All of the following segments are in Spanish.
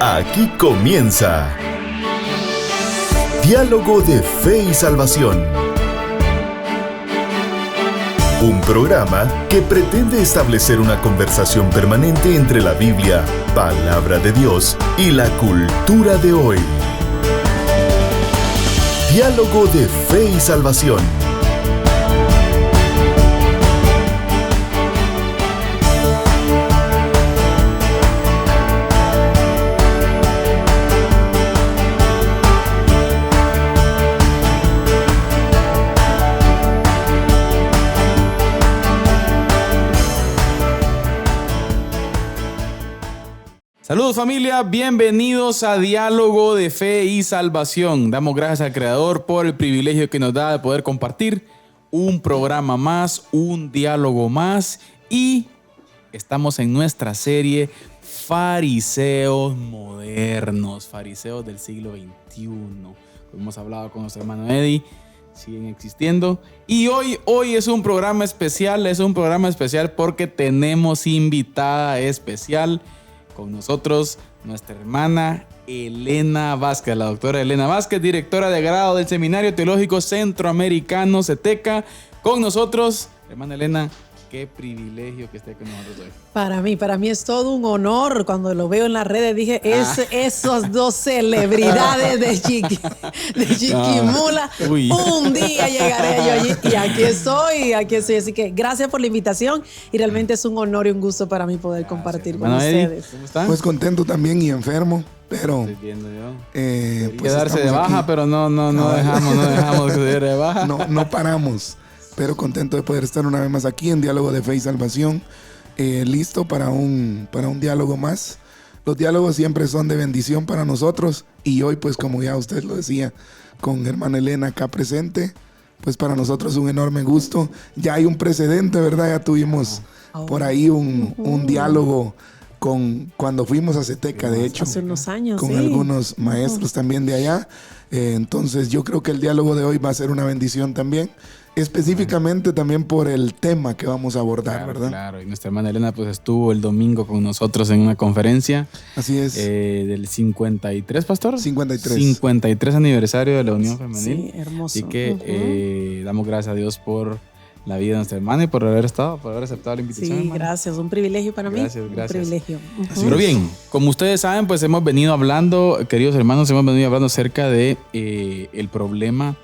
Aquí comienza Diálogo de Fe y Salvación. Un programa que pretende establecer una conversación permanente entre la Biblia, palabra de Dios, y la cultura de hoy. Diálogo de Fe y Salvación. Saludos familia, bienvenidos a Diálogo de Fe y Salvación. Damos gracias al Creador por el privilegio que nos da de poder compartir un programa más, un diálogo más, y estamos en nuestra serie Fariseos modernos, fariseos del siglo XXI. Hemos hablado con nuestro hermano Eddie, siguen existiendo, y hoy es un programa especial, porque tenemos invitada especial con nosotros, nuestra hermana Elena Vázquez, la doctora Elena Vázquez, directora de grado del Seminario Teológico Centroamericano, CETECA. Con nosotros, hermana Elena, qué privilegio que esté con nosotros hoy. Para mí es todo un honor. Cuando lo veo en las redes dije, esos dos celebridades de Chiquimula, un día llegaré yo allí y aquí estoy. Así que gracias por la invitación y realmente es un honor y un gusto para mí poder compartir con ustedes. ¿Cómo están? Pues contento también y enfermo, pero Estoy viendo yo. pues darse de baja, aquí. pero no dejamos que se dé de baja. No paramos, pero contento de poder estar una vez más aquí en Diálogo de Fe y Salvación, listo para un diálogo más. Los diálogos siempre son de bendición para nosotros y hoy, pues como ya usted lo decía, con hermana Elena acá presente, pues para nosotros es un enorme gusto. Ya hay un precedente, ¿verdad? Ya tuvimos por ahí un diálogo cuando fuimos a CETECA, de hecho, hace unos años, con algunos maestros también de allá. Entonces yo creo que el diálogo de hoy va a ser una bendición también, específicamente también por el tema que vamos a abordar, ¿verdad? Claro, y nuestra hermana Elena pues estuvo el domingo con nosotros en una conferencia. Así es. Del 53, pastor. 53 aniversario de la Unión Femenil. Sí, hermoso. Así que damos gracias a Dios por la vida de nuestra hermana y por haber aceptado la invitación. Sí, hermana. gracias, un privilegio para mí. Gracias. Un privilegio. Pero bien, como ustedes saben, pues hemos venido hablando, queridos hermanos, acerca de el problema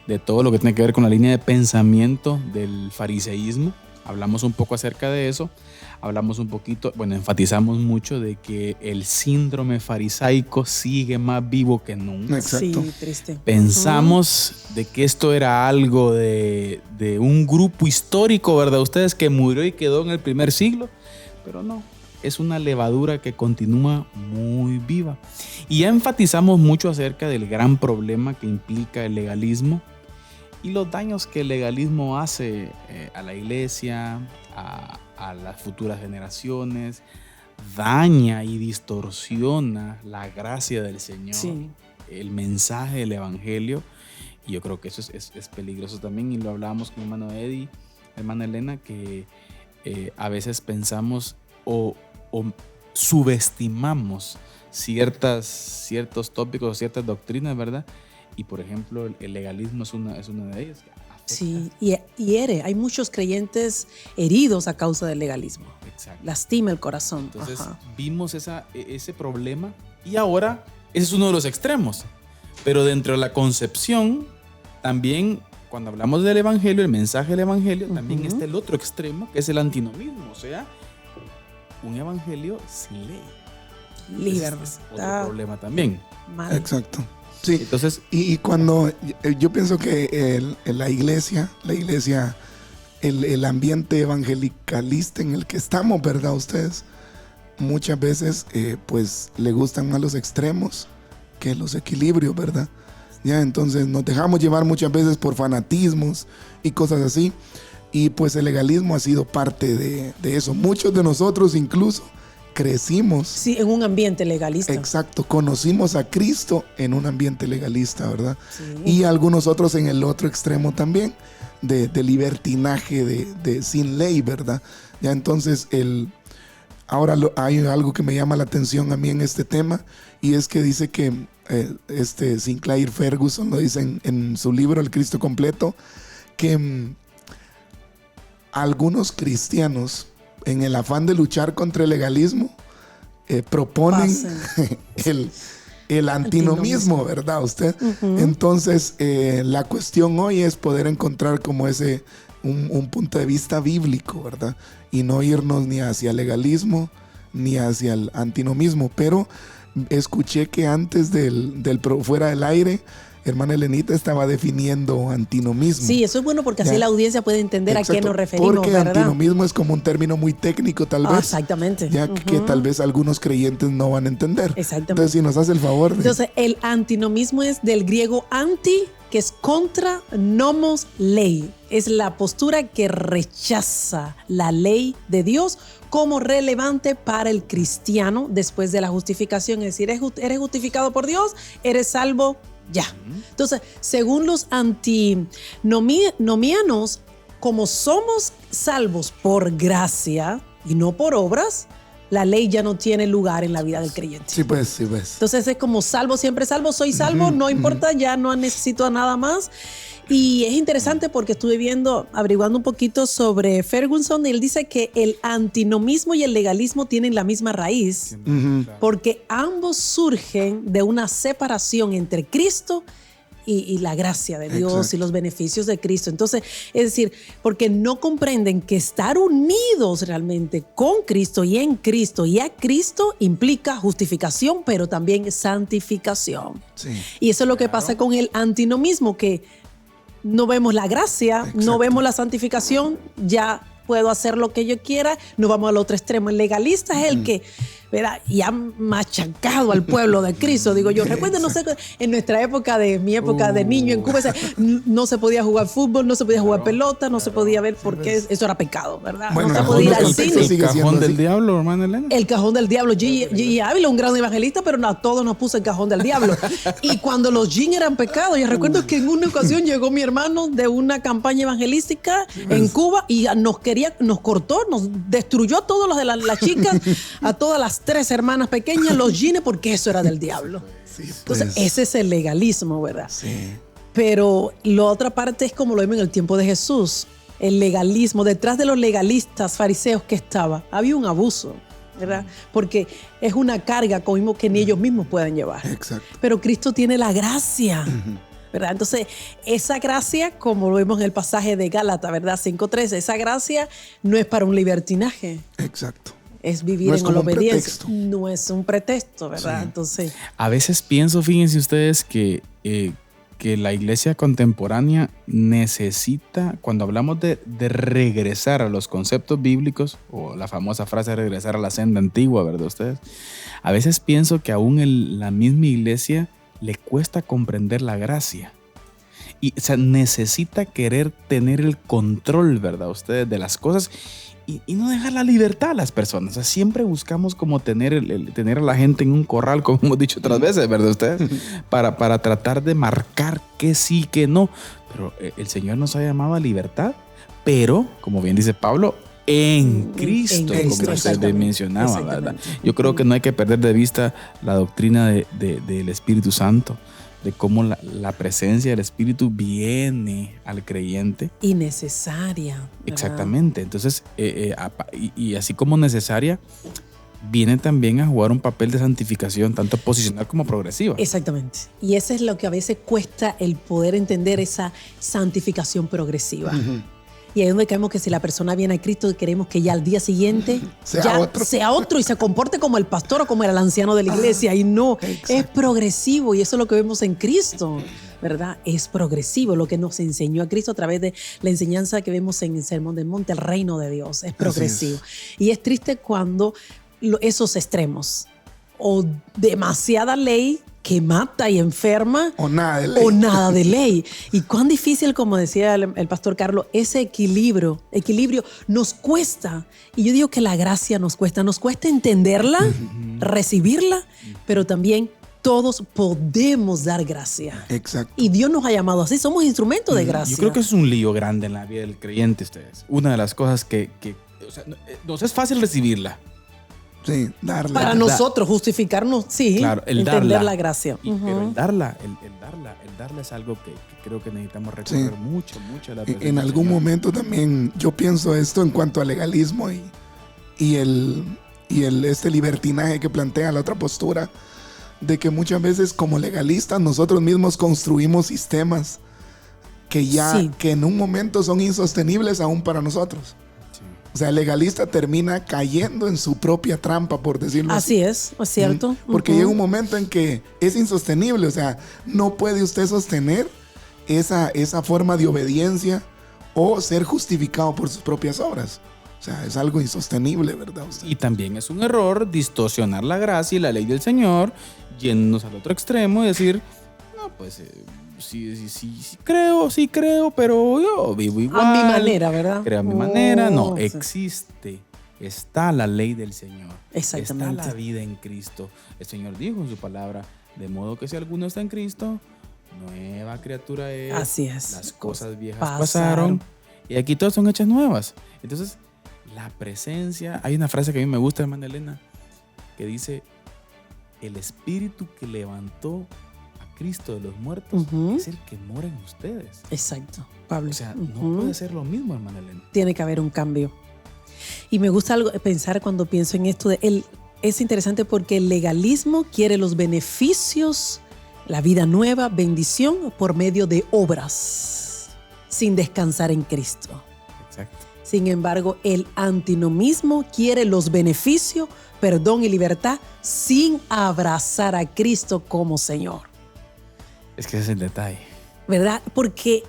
de todo lo que tiene que ver con la línea de pensamiento del fariseísmo. Hablamos un poco acerca de eso. Hablamos un poquito, enfatizamos mucho de que el síndrome farisaico sigue más vivo que nunca. Exacto. Sí, triste. Pensamos de que esto era algo de un grupo histórico, ¿verdad? Ustedes, que murió y quedó en el primer siglo, pero no. Es una levadura que continúa muy viva. Y ya enfatizamos mucho acerca del gran problema que implica el legalismo y los daños que el legalismo hace a la iglesia, a las futuras generaciones. Daña y distorsiona la gracia del Señor, sí, el mensaje del Evangelio. Y yo creo que eso es peligroso también. Y lo hablábamos con mi hermano Eddie, hermana Elena, que a veces pensamos o subestimamos ciertos tópicos, ciertas doctrinas, ¿verdad? Y por ejemplo, el legalismo es una de ellas. Sí, y hiere. Hay muchos creyentes heridos a causa del legalismo. Exacto. Lastima el corazón. Entonces vimos ese problema y ahora ese es uno de los extremos. Pero dentro de la concepción, también cuando hablamos del evangelio, el mensaje del evangelio, también está el otro extremo, que es el antinomismo. O sea, un evangelio sin ley. Libertad. Es otro problema también. Mal. Exacto. Sí, entonces, y cuando yo pienso que la iglesia, el ambiente evangelicalista en el que estamos, ¿verdad? Ustedes muchas veces pues le gustan más los extremos que los equilibrios, ¿verdad? Ya, entonces nos dejamos llevar muchas veces por fanatismos y cosas así, y pues el legalismo ha sido parte de eso. Muchos de nosotros incluso crecimos. Sí, en un ambiente legalista. Exacto, conocimos a Cristo en un ambiente legalista, ¿verdad? Sí. Y algunos otros en el otro extremo también, de libertinaje, de sin ley, ¿verdad? Ya entonces Ahora hay algo que me llama la atención a mí en este tema, y es que dice que Sinclair Ferguson lo dice en su libro El Cristo Completo, que algunos cristianos, en el afán de luchar contra el legalismo, proponen el antinomismo, ¿verdad? Usted. Entonces, la cuestión hoy es poder encontrar como un punto de vista bíblico, ¿verdad? Y no irnos ni hacia el legalismo ni hacia el antinomismo. Pero escuché que antes fuera del aire, hermana Elenita estaba definiendo antinomismo. Sí, eso es bueno porque así la audiencia puede entender a qué nos referimos, porque ¿verdad? Antinomismo es como un término muy técnico, tal vez. Exactamente. Ya que tal vez algunos creyentes no van a entender. Exactamente. Entonces, si nos hace el favor. Entonces, el antinomismo es del griego anti, que es contra, nomos, ley. Es la postura que rechaza la ley de Dios como relevante para el cristiano después de la justificación. Es decir, eres justificado por Dios, eres salvo ya. Entonces, según los antinomianos, como somos salvos por gracia y no por obras, la ley ya no tiene lugar en la vida del creyente. Sí, pues. Entonces es como salvo, siempre salvo, soy salvo, no importa, ya no necesito nada más. Y es interesante porque estuve averiguando un poquito sobre Ferguson, y él dice que el antinomismo y el legalismo tienen la misma raíz, porque ambos surgen de una separación entre Cristo y la gracia de Dios. Exacto. Y los beneficios de Cristo. Entonces, es decir, porque no comprenden que estar unidos realmente con Cristo y en Cristo y a Cristo implica justificación, pero también santificación. Sí. Y eso es lo que pasa con el antinomismo, que no vemos la gracia, exacto, no vemos la santificación, ya puedo hacer lo que yo quiera, nos vamos al otro extremo. El legalista es el que, ¿verdad?, y ha machacado al pueblo de Cristo. Digo yo, recuerden, no sé, en nuestra época, mi época de niño en Cuba, no se podía jugar fútbol, no se podía jugar pelota, no se podía ver porque eso era pecado, ¿verdad? Bueno, no se podía ir al cine. El cajón del diablo, hermana Elena. El cajón del diablo. Gigi Ávila, un gran evangelista, pero no a todos nos puso el cajón del diablo. Y cuando los jeans eran pecados, yo recuerdo que en una ocasión llegó mi hermano de una campaña evangelística en Cuba y nos cortó, nos destruyó a todas las chicas, a todas las 3 hermanas pequeñas, los jeans, porque eso era del diablo. Sí, pues. Entonces, ese es el legalismo, ¿verdad? Sí. Pero la otra parte es como lo vemos en el tiempo de Jesús. El legalismo, detrás de los legalistas fariseos que había un abuso, ¿verdad? Porque es una carga como que ni ellos mismos pueden llevar. Exacto. Pero Cristo tiene la gracia. ¿Verdad? Entonces, esa gracia, como lo vemos en el pasaje de Gálatas, ¿verdad? 5:13, esa gracia no es para un libertinaje. Exacto. Es vivir en la obediencia. No es un pretexto, ¿verdad? Sí. Entonces, a veces pienso, fíjense ustedes, que la iglesia contemporánea necesita, cuando hablamos de regresar a los conceptos bíblicos, o la famosa frase regresar a la senda antigua, ¿verdad ustedes? A veces pienso que aún la misma iglesia le cuesta comprender la gracia. Y, o sea, necesita querer tener el control, ¿verdad? Ustedes, de las cosas y no dejar la libertad a las personas. O sea, siempre buscamos como tener a la gente en un corral, como hemos dicho otras veces, ¿verdad ustedes? Para tratar de marcar que sí, que no. Pero el Señor nos ha llamado a libertad, pero, como bien dice Pablo, en Cristo, como usted mencionaba, ¿verdad? Yo creo que no hay que perder de vista la doctrina del Espíritu Santo, de cómo la presencia del Espíritu viene al creyente. Y necesaria, ¿verdad? Exactamente. Entonces, y así como necesaria, viene también a jugar un papel de santificación, tanto posicional como progresiva. Exactamente. Y eso es lo que a veces cuesta el poder entender esa santificación progresiva. Y ahí es donde caemos que si la persona viene a Cristo, queremos que ya al día siguiente sea otro y se comporte como el pastor o como el anciano de la iglesia. Y no, exacto, es progresivo, y eso es lo que vemos en Cristo, ¿verdad? Es progresivo lo que nos enseñó a Cristo a través de la enseñanza que vemos en el Sermón del Monte. El reino de Dios es progresivo. Y es triste cuando esos extremos, o demasiada ley que mata y enferma, o nada de ley. O nada de ley. Y cuán difícil, como decía el pastor Carlos, ese equilibrio nos cuesta. Y yo digo que la gracia nos cuesta entenderla, recibirla, pero también todos podemos dar gracia. Exacto. Y Dios nos ha llamado así, somos instrumentos de gracia. Yo creo que es un lío grande en la vida del creyente, ustedes. Una de las cosas que o sea, nos es fácil recibirla, Sí, darla. Para nosotros justificarnos, sí, Claro, el entender darla. la gracia. Pero el darla es algo que creo que necesitamos recorrer Sí. mucho de la presencia En del algún Señor. momento también yo pienso esto en cuanto al legalismo y este libertinaje que plantea la otra postura, de que muchas veces como legalistas nosotros mismos construimos sistemas que en un momento son insostenibles aún para nosotros. Sí. O sea, el legalista termina cayendo en su propia trampa, por decirlo así. Así es cierto. Porque llega un momento en que es insostenible, o sea, no puede usted sostener esa forma de obediencia o ser justificado por sus propias obras. O sea, es algo insostenible, ¿verdad? Usted? Y también es un error distorsionar la gracia y la ley del Señor, yéndonos al otro extremo y decir, no, pues sí creo, pero yo vivo igual. A mi manera, ¿verdad? Creo a mi manera. No, sí. está la ley del Señor. Exactamente. Está la vida en Cristo. El Señor dijo en su palabra, de modo que si alguno está en Cristo, nueva criatura es. Así es. Las cosas viejas Pasaron. pasaron y aquí todas son hechas nuevas. Entonces, la presencia, hay una frase que a mí me gusta, hermana Elena, que dice, el espíritu que levantó a Cristo de los muertos es el que mora en ustedes. Exacto, Pablo. O sea, no puede ser lo mismo, hermana Elena. Tiene que haber un cambio. Y me gusta pensar cuando pienso en esto. Es interesante porque el legalismo quiere los beneficios, la vida nueva, bendición por medio de obras, sin descansar en Cristo. Exacto. Sin embargo, el antinomismo quiere los beneficios, perdón y libertad sin abrazar a Cristo como Señor. Es que ese es el detalle. ¿Verdad? Porque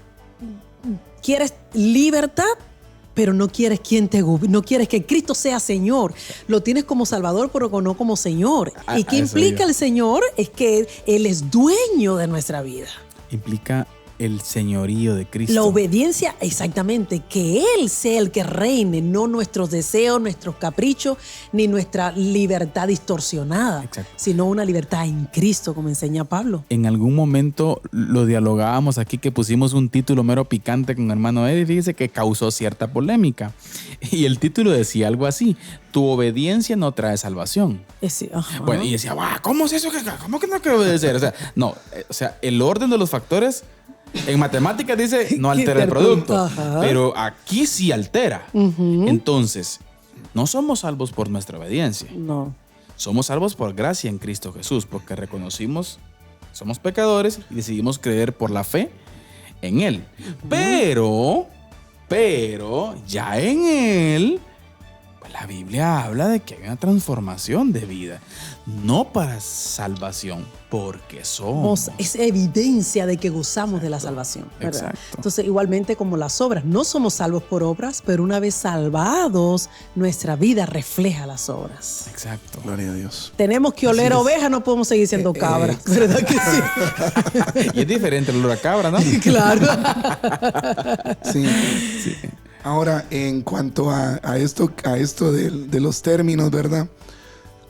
quieres libertad, pero no quieres no quieres que Cristo sea Señor. Lo tienes como Salvador, pero no como Señor. ¿Y qué implica el Señor? Es que Él es dueño de nuestra vida. Implica el señorío de Cristo. La obediencia, exactamente, que Él sea el que reine, no nuestros deseos, nuestros caprichos, ni nuestra libertad distorsionada, Exacto. sino una libertad en Cristo, como enseña Pablo. En algún momento lo dialogábamos aquí, que pusimos un título mero picante con hermano Eddie, fíjese que causó cierta polémica. Y el título decía algo así: tu obediencia no trae salvación. Bueno, y decía, ¿cómo es eso? ¿Cómo que no quiero obedecer? O sea, no, el orden de los factores en matemáticas dice no altera el producto, Ajá. pero aquí sí altera. Entonces, no somos salvos por nuestra obediencia. No. Somos salvos por gracia en Cristo Jesús, porque reconocimos, somos pecadores y decidimos creer por la fe en Él. Pero ya en Él, pues la Biblia habla de que hay una transformación de vida, no para salvación, porque somos. Es evidencia de que gozamos de la salvación, ¿verdad? Exacto. Entonces, igualmente como las obras, no somos salvos por obras, pero una vez salvados, nuestra vida refleja las obras. Exacto. Gloria a Dios. Tenemos que oler ovejas, no podemos seguir siendo cabras, ¿verdad que sí? Y es diferente el olor a cabra, ¿no? Claro. Sí. Ahora, en cuanto a esto de los términos, ¿verdad?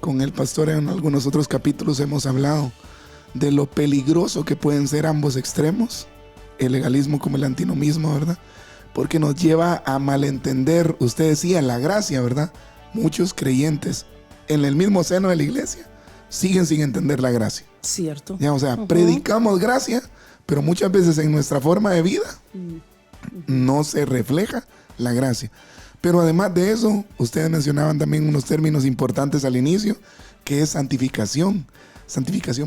Con el pastor en algunos otros capítulos hemos hablado de lo peligroso que pueden ser ambos extremos, el legalismo como el antinomismo, ¿verdad? Porque nos lleva a malentender, usted decía, la gracia, ¿verdad? Muchos creyentes en el mismo seno de la iglesia siguen sin entender la gracia. Cierto. Ya, o sea, predicamos gracia, pero muchas veces en nuestra forma de vida no se refleja la gracia. Pero además de eso, ustedes mencionaban también unos términos importantes al inicio, que es santificación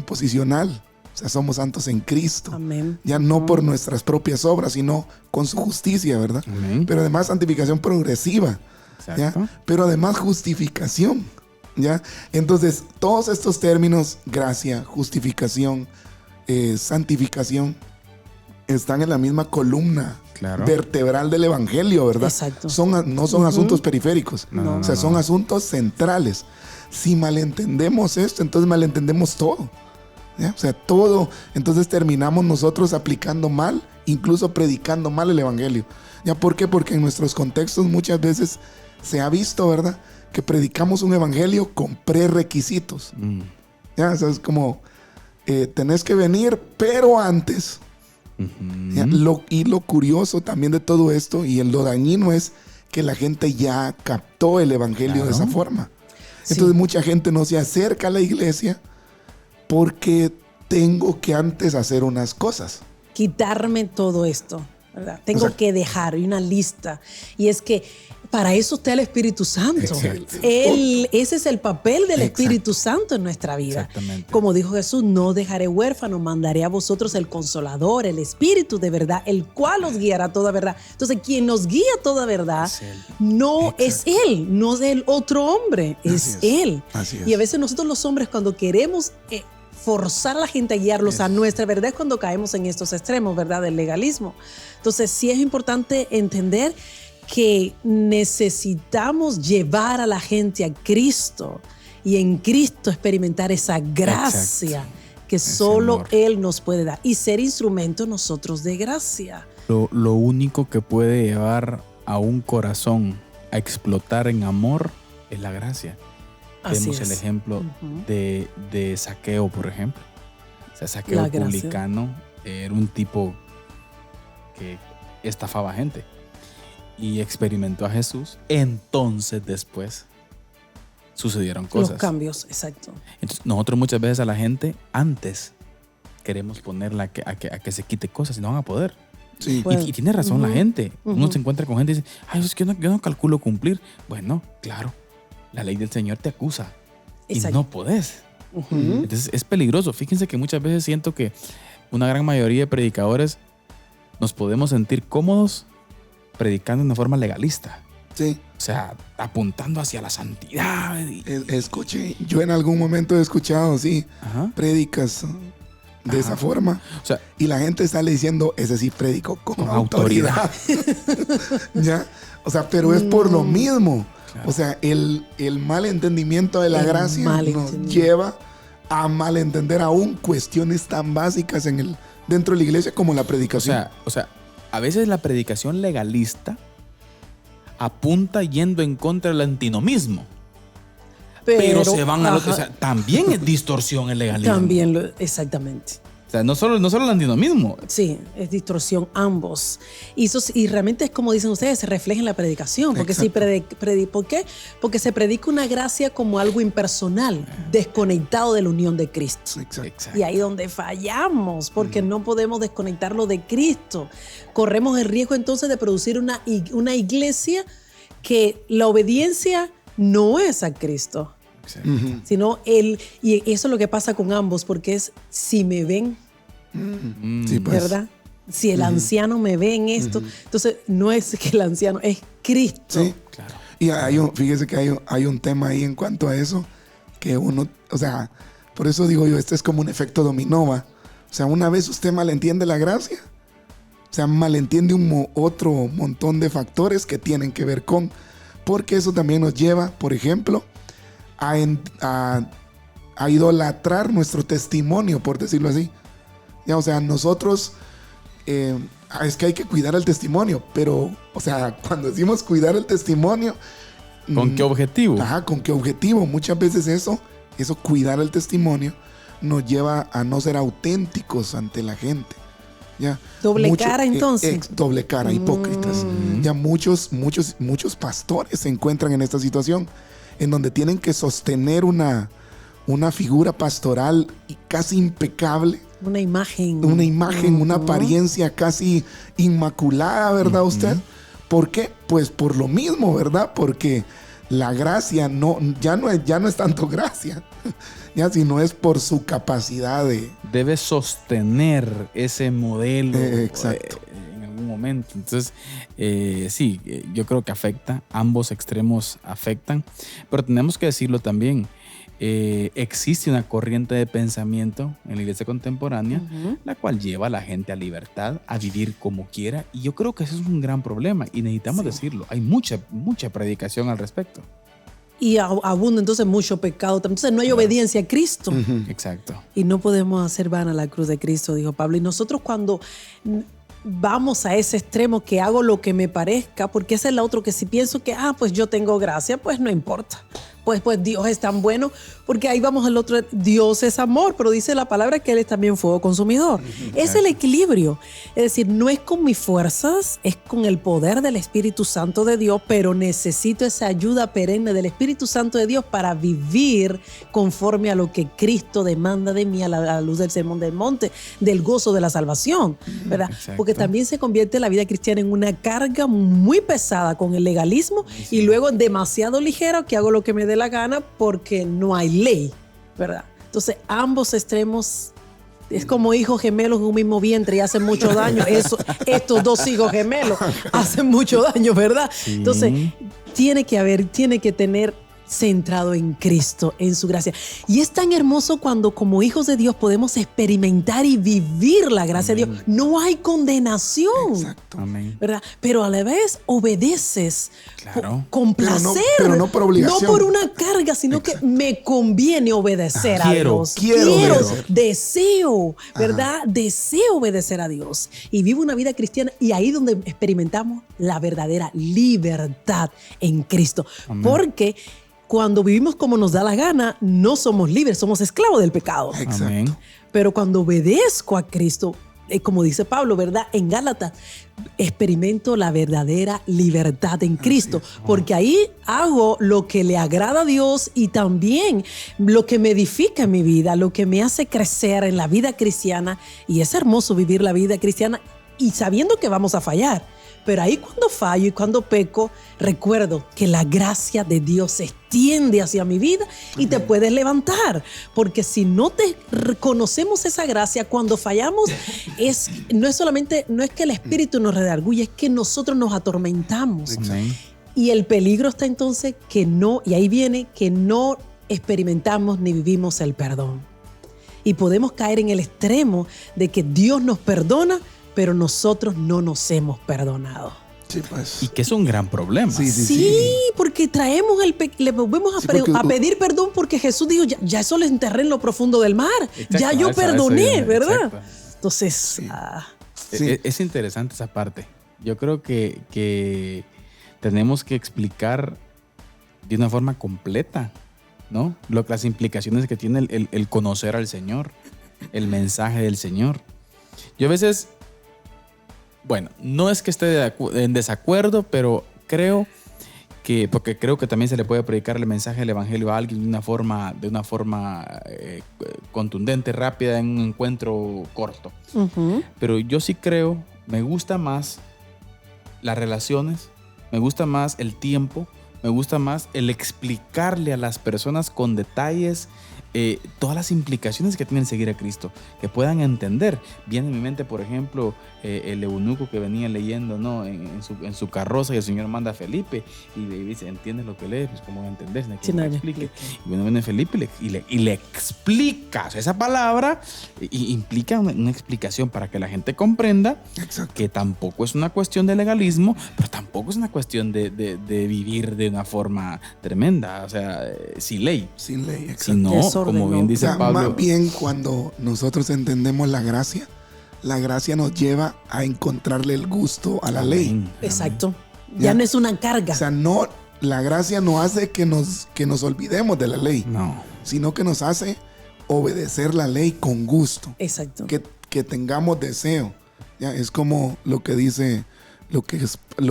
posicional. O sea, somos santos en Cristo. Amén. Ya no por nuestras propias obras, sino con su justicia, ¿verdad? Amén. Pero además santificación progresiva. ¿Ya? Exacto. Pero además justificación. ¿Ya? Entonces, todos estos términos, gracia, justificación, santificación, están en la misma columna vertebral del evangelio, ¿verdad? Exacto. No son asuntos periféricos, No. son asuntos centrales. Si malentendemos esto, entonces malentendemos todo. ¿Ya? O sea, todo, entonces terminamos nosotros aplicando mal, incluso predicando mal el evangelio. ¿Ya? ¿Por qué? Porque en nuestros contextos muchas veces se ha visto, ¿verdad?, que predicamos un evangelio con prerequisitos. ¿Ya? O sea, es como, tenés que venir, pero antes. ¿Ya? Y lo curioso también de todo esto y lo dañino es que la gente ya captó el evangelio de esa forma. Entonces mucha gente no se acerca a la iglesia porque tengo que antes hacer unas cosas. Quitarme todo esto, ¿verdad? Tengo que dejar una lista. Y es que para eso está el Espíritu Santo. Exacto. Ese es el papel del Exacto. Espíritu Santo en nuestra vida. Exactamente. Como dijo Jesús, no dejaré huérfano, mandaré a vosotros el Consolador, el Espíritu de verdad, el cual os guiará a toda verdad. Entonces, quien nos guía a toda verdad Es Él. no es Él, no es el otro hombre, es Así es. Él. Así es. Y a veces nosotros los hombres, cuando queremos forzar a la gente a guiarlos a nuestra verdad, es cuando caemos en estos extremos, ¿verdad? Del legalismo. Entonces, sí es importante entender que necesitamos llevar a la gente a Cristo y en Cristo experimentar esa gracia que Ese solo amor. Él nos puede dar y ser instrumento nosotros de gracia. Lo único que puede llevar a un corazón a explotar en amor es la gracia. Así Vemos es. el ejemplo Ujú. de Zaqueo, por ejemplo. O sea, Zaqueo La gracia. publicano era un tipo que estafaba gente y experimentó a Jesús. Entonces después sucedieron cosas. Los cambios, exacto. Entonces, nosotros muchas veces a la gente antes queremos ponerla a que se quite cosas y no van a poder. Sí. Bueno. Y tiene razón la gente. Uno Ujú. se encuentra con gente y dice, ay, es que yo no calculo cumplir. Bueno, claro, la ley del Señor te acusa y Exacto. no podés. Ujú. Entonces es peligroso. Fíjense que muchas veces siento que una gran mayoría de predicadores nos podemos sentir cómodos predicando de una forma legalista. Sí. O sea, apuntando hacia la santidad. Escuché, yo en algún momento he escuchado, sí, Ajá. prédicas de esa forma. O sea, Y la gente sale diciendo, ese sí predicó con Con autoridad. ¿Ya? O sea, pero es por lo mismo. Claro. O sea, el mal entendimiento de la El gracia nos malentendimiento. lleva a malentender aún cuestiones tan básicas dentro de la iglesia como la predicación. O sea, a veces la predicación legalista apunta yendo en contra del antinomismo. Pero se van al otro. O ajá, sea, también es distorsión el legalismo. también, exactamente. O sea, no solo el antinomismo. Sí, es distorsión ambos. Y realmente es como dicen ustedes, se refleja en la predicación. Porque si ¿por qué? Porque se predica una gracia como algo impersonal, desconectado de la unión de Cristo. Exacto. Y ahí donde fallamos, porque no podemos desconectarlo de Cristo. Corremos el riesgo entonces de producir una iglesia que la obediencia no es a Cristo, Ujú. sino y eso es lo que pasa con ambos, porque es si me ven, Sí, pues. ¿verdad? Si el anciano me ve en esto, entonces no es que el anciano, es Cristo. Sí. Claro. Y fíjese que hay un tema ahí en cuanto a eso, que uno, o sea, por eso digo yo, este es como un efecto dominó, ¿va? O sea, una vez usted malentiende la gracia, o sea, malentiende otro montón de factores que tienen que ver con, porque eso también nos lleva, por ejemplo, a idolatrar nuestro testimonio, por decirlo así. Ya, o sea, nosotros, es que hay que cuidar el testimonio, pero, o sea, cuando decimos cuidar el testimonio, ¿Con qué objetivo? Ajá, ¿con qué objetivo? Muchas veces eso, cuidar el testimonio, nos lleva a no ser auténticos ante la gente. ¿Ya? Doble cara, entonces. Doble cara, hipócritas. Ya muchos pastores se encuentran en esta situación, en donde tienen que sostener una figura pastoral casi impecable. Una imagen. Una apariencia casi inmaculada, ¿verdad usted? ¿Por qué? Pues por lo mismo, ¿verdad? Porque la gracia ya no es tanto gracia, ya, sino es por su capacidad de... Debe sostener ese modelo exacto. en algún momento. Entonces, sí, yo creo que afecta, ambos extremos afectan, pero tenemos que decirlo también. Existe una corriente de pensamiento en la iglesia contemporánea, la cual lleva a la gente a libertad, a vivir como quiera, y yo creo que eso es un gran problema y necesitamos decirlo. Hay mucha predicación al respecto. Y abunda entonces mucho pecado. Entonces no hay obediencia a Cristo. Exacto. Y no podemos hacer vana la cruz de Cristo, dijo Pablo. Y nosotros cuando vamos a ese extremo que hago lo que me parezca, porque ese es el otro que si pienso que, pues yo tengo gracia, pues no importa. pues Dios es tan bueno, porque ahí vamos al otro, Dios es amor, pero dice la palabra que Él es también fuego consumidor. Es el equilibrio, es decir, no es con mis fuerzas, es con el poder del Espíritu Santo de Dios, pero necesito esa ayuda perenne del Espíritu Santo de Dios para vivir conforme a lo que Cristo demanda de mí a la luz del sermón del monte, del gozo de la salvación, ¿verdad? Exacto. Porque también se convierte la vida cristiana en una carga muy pesada con el legalismo y luego demasiado ligera, que hago lo que me dé la gana porque no hay ley, ¿verdad? Entonces ambos extremos es como hijos gemelos en un mismo vientre y hacen mucho daño. Estos dos hijos gemelos hacen mucho daño, ¿verdad? Sí. Entonces tiene que tener centrado en Cristo, en su gracia. Y es tan hermoso cuando como hijos de Dios podemos experimentar y vivir la gracia de Dios. No hay condenación. Exacto. Amén. ¿Verdad? Pero a la vez obedeces Claro. con placer. Pero no por obligación. No por una carga, sino que me conviene obedecer a Quiero. Dios. Quiero obedecer. Deseo, ¿verdad? Deseo obedecer a Dios. Y vivo una vida cristiana y ahí donde experimentamos la verdadera libertad en Cristo. Amén. Porque cuando vivimos como nos da la gana, no somos libres, somos esclavos del pecado. Exacto. Amén. Pero cuando obedezco a Cristo, como dice Pablo, ¿verdad? En Gálatas, experimento la verdadera libertad en Cristo, porque ahí hago lo que le agrada a Dios y también lo que me edifica en mi vida, lo que me hace crecer en la vida cristiana. Y es hermoso vivir la vida cristiana y sabiendo que vamos a fallar. Pero ahí cuando fallo y cuando peco, recuerdo que la gracia de Dios se extiende hacia mi vida y te puedes levantar. Porque si no te reconocemos esa gracia cuando fallamos, no es que el Espíritu nos redarguye, es que nosotros nos atormentamos. Amén. Y el peligro está entonces que no experimentamos ni vivimos el perdón. Y podemos caer en el extremo de que Dios nos perdona, pero nosotros no nos hemos perdonado. Sí, pues. Y que es un gran problema. Sí, sí, Sí, sí. porque traemos le volvemos Sí, porque a pedir perdón porque Jesús dijo, ya eso lo enterré en lo profundo del mar. Exacto, Ya yo eso, perdoné, eso, ¿verdad? exacto. Entonces, Sí. Es interesante esa parte. Yo creo que tenemos que explicar de una forma completa, ¿no? Las implicaciones que tiene el conocer al Señor, el mensaje del Señor. Yo a veces, bueno, no es que esté en desacuerdo, pero porque creo que también se le puede predicar el mensaje del Evangelio a alguien de una forma contundente, rápida, en un encuentro corto. Pero yo sí creo, me gusta más las relaciones, me gusta más el tiempo, me gusta más el explicarle a las personas con detalles todas las implicaciones que tienen seguir a Cristo, que puedan entender. Viene en mi mente, por ejemplo, el eunuco que venía leyendo, ¿no? en su carroza, y el Señor manda a Felipe y le dice, ¿entiendes lo que lees? Pues ¿cómo entendés? Que me explique. Y bueno, viene Felipe y le explica. O sea, esa palabra implica una explicación para que la gente comprenda. Exacto. Que tampoco es una cuestión de legalismo, pero tampoco es una cuestión de vivir de una forma tremenda, o sea, sin ley. Sin ley, exacto. Sino, Desorden, como bien ¿no? dice O sea, Pablo, más bien cuando nosotros entendemos la gracia nos lleva a encontrarle el gusto a la ley. Amén. exacto. Ya. Ya no es una carga. O sea, no, la gracia no hace que nos olvidemos de la ley, No. sino que nos hace obedecer la ley con gusto, Exacto. que tengamos deseo. Ya, es como lo que dice, lo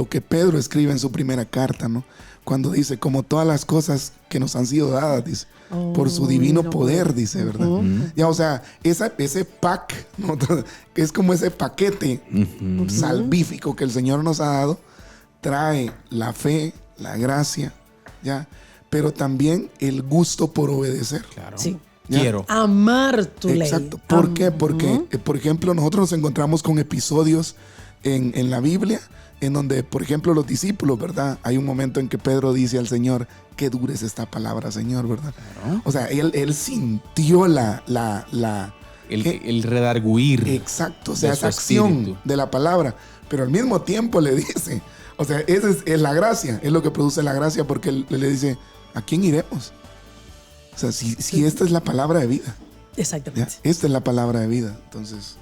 que Pedro escribe en su primera carta, ¿no? Cuando dice, como todas las cosas que nos han sido dadas, dice, por su divino poder, dice, ¿verdad? Ya, o sea, ese pack, ¿no? Que es como ese paquete salvífico que el Señor nos ha dado, trae la fe, la gracia, ¿ya? Pero también el gusto por obedecer. Claro. Sí. Ya. Quiero. Amar tu ley. Exacto. ¿Por qué? Porque, por ejemplo, nosotros nos encontramos con episodios en la Biblia en donde, por ejemplo, los discípulos, ¿verdad? Hay un momento en que Pedro dice al Señor, qué dura es esta palabra, Señor, ¿verdad? Claro. O sea, él sintió El redarguir. exacto, o sea, de esa su acción espíritu. de la palabra, pero al mismo tiempo le dice, o sea, esa es la gracia, es lo que produce la gracia, porque él le dice, ¿a quién iremos? O sea, si esta es la palabra de vida. ¿ya? Exactamente. Esta es la palabra de vida. Entonces,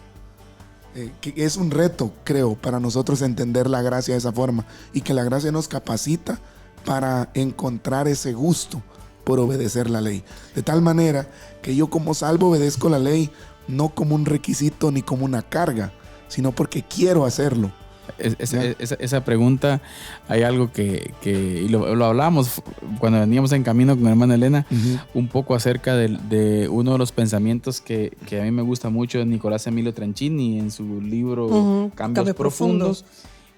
que es un reto, creo, para nosotros entender la gracia de esa forma y que la gracia nos capacita para encontrar ese gusto por obedecer la ley. De tal manera que yo como salvo obedezco la ley no como un requisito ni como una carga, sino porque quiero hacerlo. Esa pregunta, hay algo que y lo hablábamos cuando veníamos en camino con la hermana Elena, un poco acerca de uno de los pensamientos que a mí me gusta mucho de Nicolás Emilio Tranchini en su libro Cambios Profundos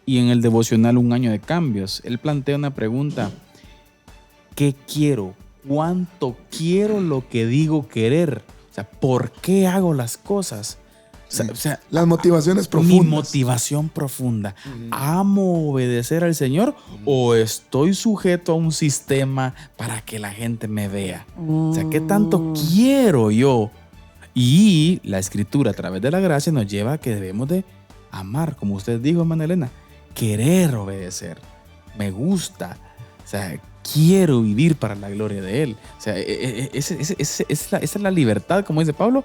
y en el devocional Un Año de Cambios. Él plantea una pregunta: ¿qué quiero? ¿Cuánto quiero lo que digo querer? O sea, ¿por qué hago las cosas? O sea, las motivaciones profundas. Mi motivación profunda. ¿Amo obedecer al Señor o estoy sujeto a un sistema para que la gente me vea? O sea, ¿qué tanto quiero yo? Y la Escritura, a través de la gracia, nos lleva a que debemos de amar, como usted dijo, hermana Elena, querer obedecer. Me gusta. O sea, quiero vivir para la gloria de Él. O sea, esa es la libertad, como dice Pablo,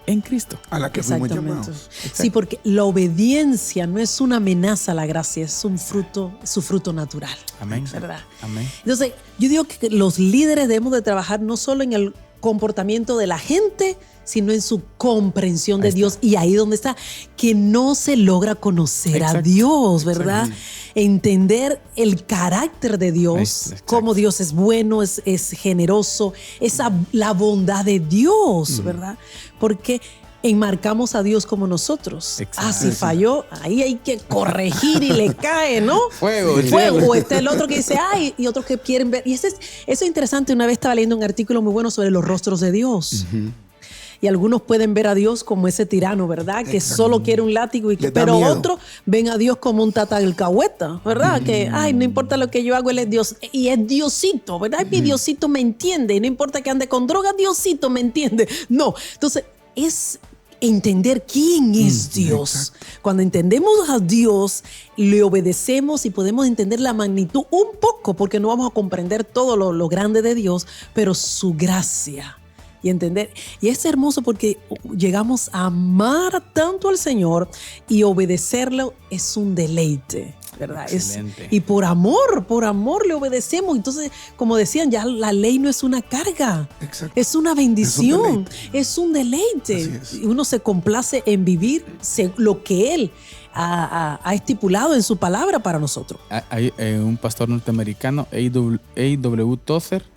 en Cristo. A la que fuimos llamados. Sí, porque la obediencia no es una amenaza a la gracia, es un fruto, su fruto natural. Amén. ¿Verdad? Amén. Entonces, yo digo que los líderes debemos de trabajar no solo en el comportamiento de la gente, sino en su comprensión de Dios. Y ahí donde está, que no se logra conocer a Dios, ¿verdad? Entender el carácter de Dios, cómo Dios es bueno, es generoso, la bondad de Dios, ¿verdad? Porque enmarcamos a Dios como nosotros. Si falló, ahí hay que corregir y le cae, ¿no? Fuego. O está el otro que dice, ay, y otros que quieren ver. Y eso es interesante. Una vez estaba leyendo un artículo muy bueno sobre los rostros de Dios. Y algunos pueden ver a Dios como ese tirano, ¿verdad? Que solo quiere un látigo. Pero otros ven a Dios como un tatalcahueta, ¿verdad? Que, ay, no importa lo que yo hago, Él es Dios. Y es Diosito, ¿verdad? Mi Diosito me entiende. Y no importa que ande con droga, Diosito me entiende. No. Entonces, es entender quién es Dios. Exacto. Cuando entendemos a Dios, le obedecemos y podemos entender la magnitud un poco, porque no vamos a comprender todo lo grande de Dios, pero su gracia. Y entender, y es hermoso porque llegamos a amar tanto al Señor y obedecerlo es un deleite, ¿verdad? Y por amor le obedecemos. Entonces, como decían, ya la ley no es una carga, es una bendición, es un deleite. Y uno se complace en vivir lo que Él ha estipulado en su palabra para nosotros. Hay un pastor norteamericano, A.W. Tozer.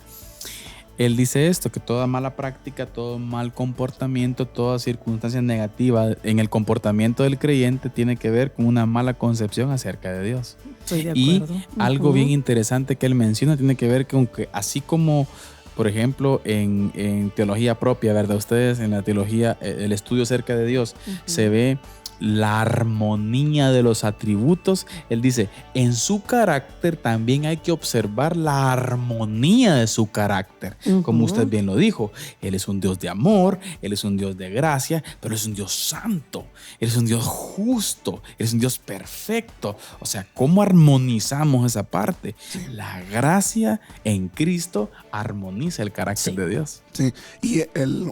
Él dice esto, que toda mala práctica, todo mal comportamiento, toda circunstancia negativa en el comportamiento del creyente tiene que ver con una mala concepción acerca de Dios. Estoy de acuerdo. Y algo bien interesante que él menciona tiene que ver con que así como, por ejemplo, en teología propia, ¿verdad? Ustedes en la teología, el estudio acerca de Dios, se ve la armonía de los atributos. Él dice, en su carácter también hay que observar la armonía de su carácter. Como usted bien lo dijo, Él es un Dios de amor, Él es un Dios de gracia, pero es un Dios santo, Él es un Dios justo, Él es un Dios perfecto. O sea, ¿cómo armonizamos esa parte? La gracia en Cristo armoniza el carácter de Dios. Sí, y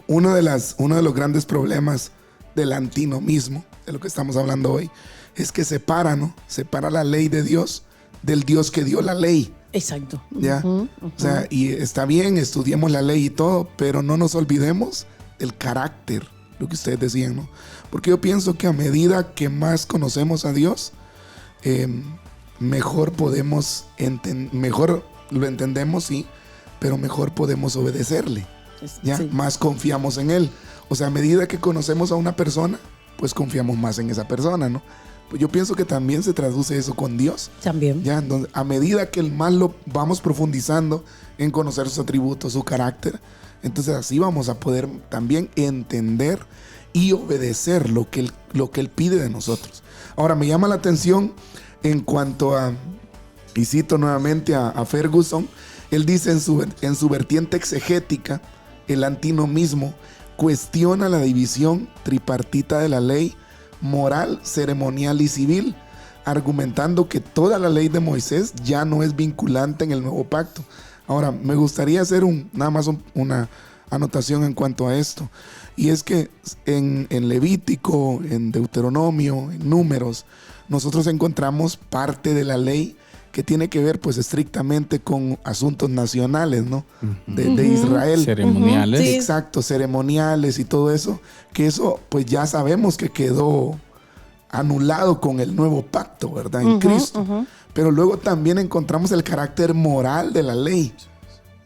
uno de los grandes problemas del antinomismo, de lo que estamos hablando hoy, es que separa la ley de Dios del Dios que dio la ley. Exacto. ¿Ya? O sea, y está bien, estudiemos la ley y todo, pero no nos olvidemos del carácter, lo que ustedes decían, ¿no? Porque yo pienso que a medida que más conocemos a Dios, mejor mejor lo entendemos, sí, pero mejor podemos obedecerle. ¿Ya? Sí. Más confiamos en Él. O sea, a medida que conocemos a una persona, pues confiamos más en esa persona, ¿no? Pues yo pienso que también se traduce eso con Dios. También. ¿Ya? Entonces, a medida que más lo vamos profundizando en conocer sus atributos, su carácter, entonces así vamos a poder también entender y obedecer lo que Él pide de nosotros. Ahora, me llama la atención en cuanto a, y cito nuevamente a Ferguson, él dice en su vertiente exegética, el antinomismo cuestiona la división tripartita de la ley moral, ceremonial y civil, argumentando que toda la ley de Moisés ya no es vinculante en el nuevo pacto. Ahora, me gustaría hacer nada más una anotación en cuanto a esto. Y es que en Levítico, en Deuteronomio, en Números, nosotros encontramos parte de la ley que tiene que ver pues estrictamente con asuntos nacionales, ¿no? De Israel. Ceremoniales. Sí. Exacto, ceremoniales y todo eso, que eso pues ya sabemos que quedó anulado con el nuevo pacto, ¿verdad? En Cristo. Pero luego también encontramos el carácter moral de la ley,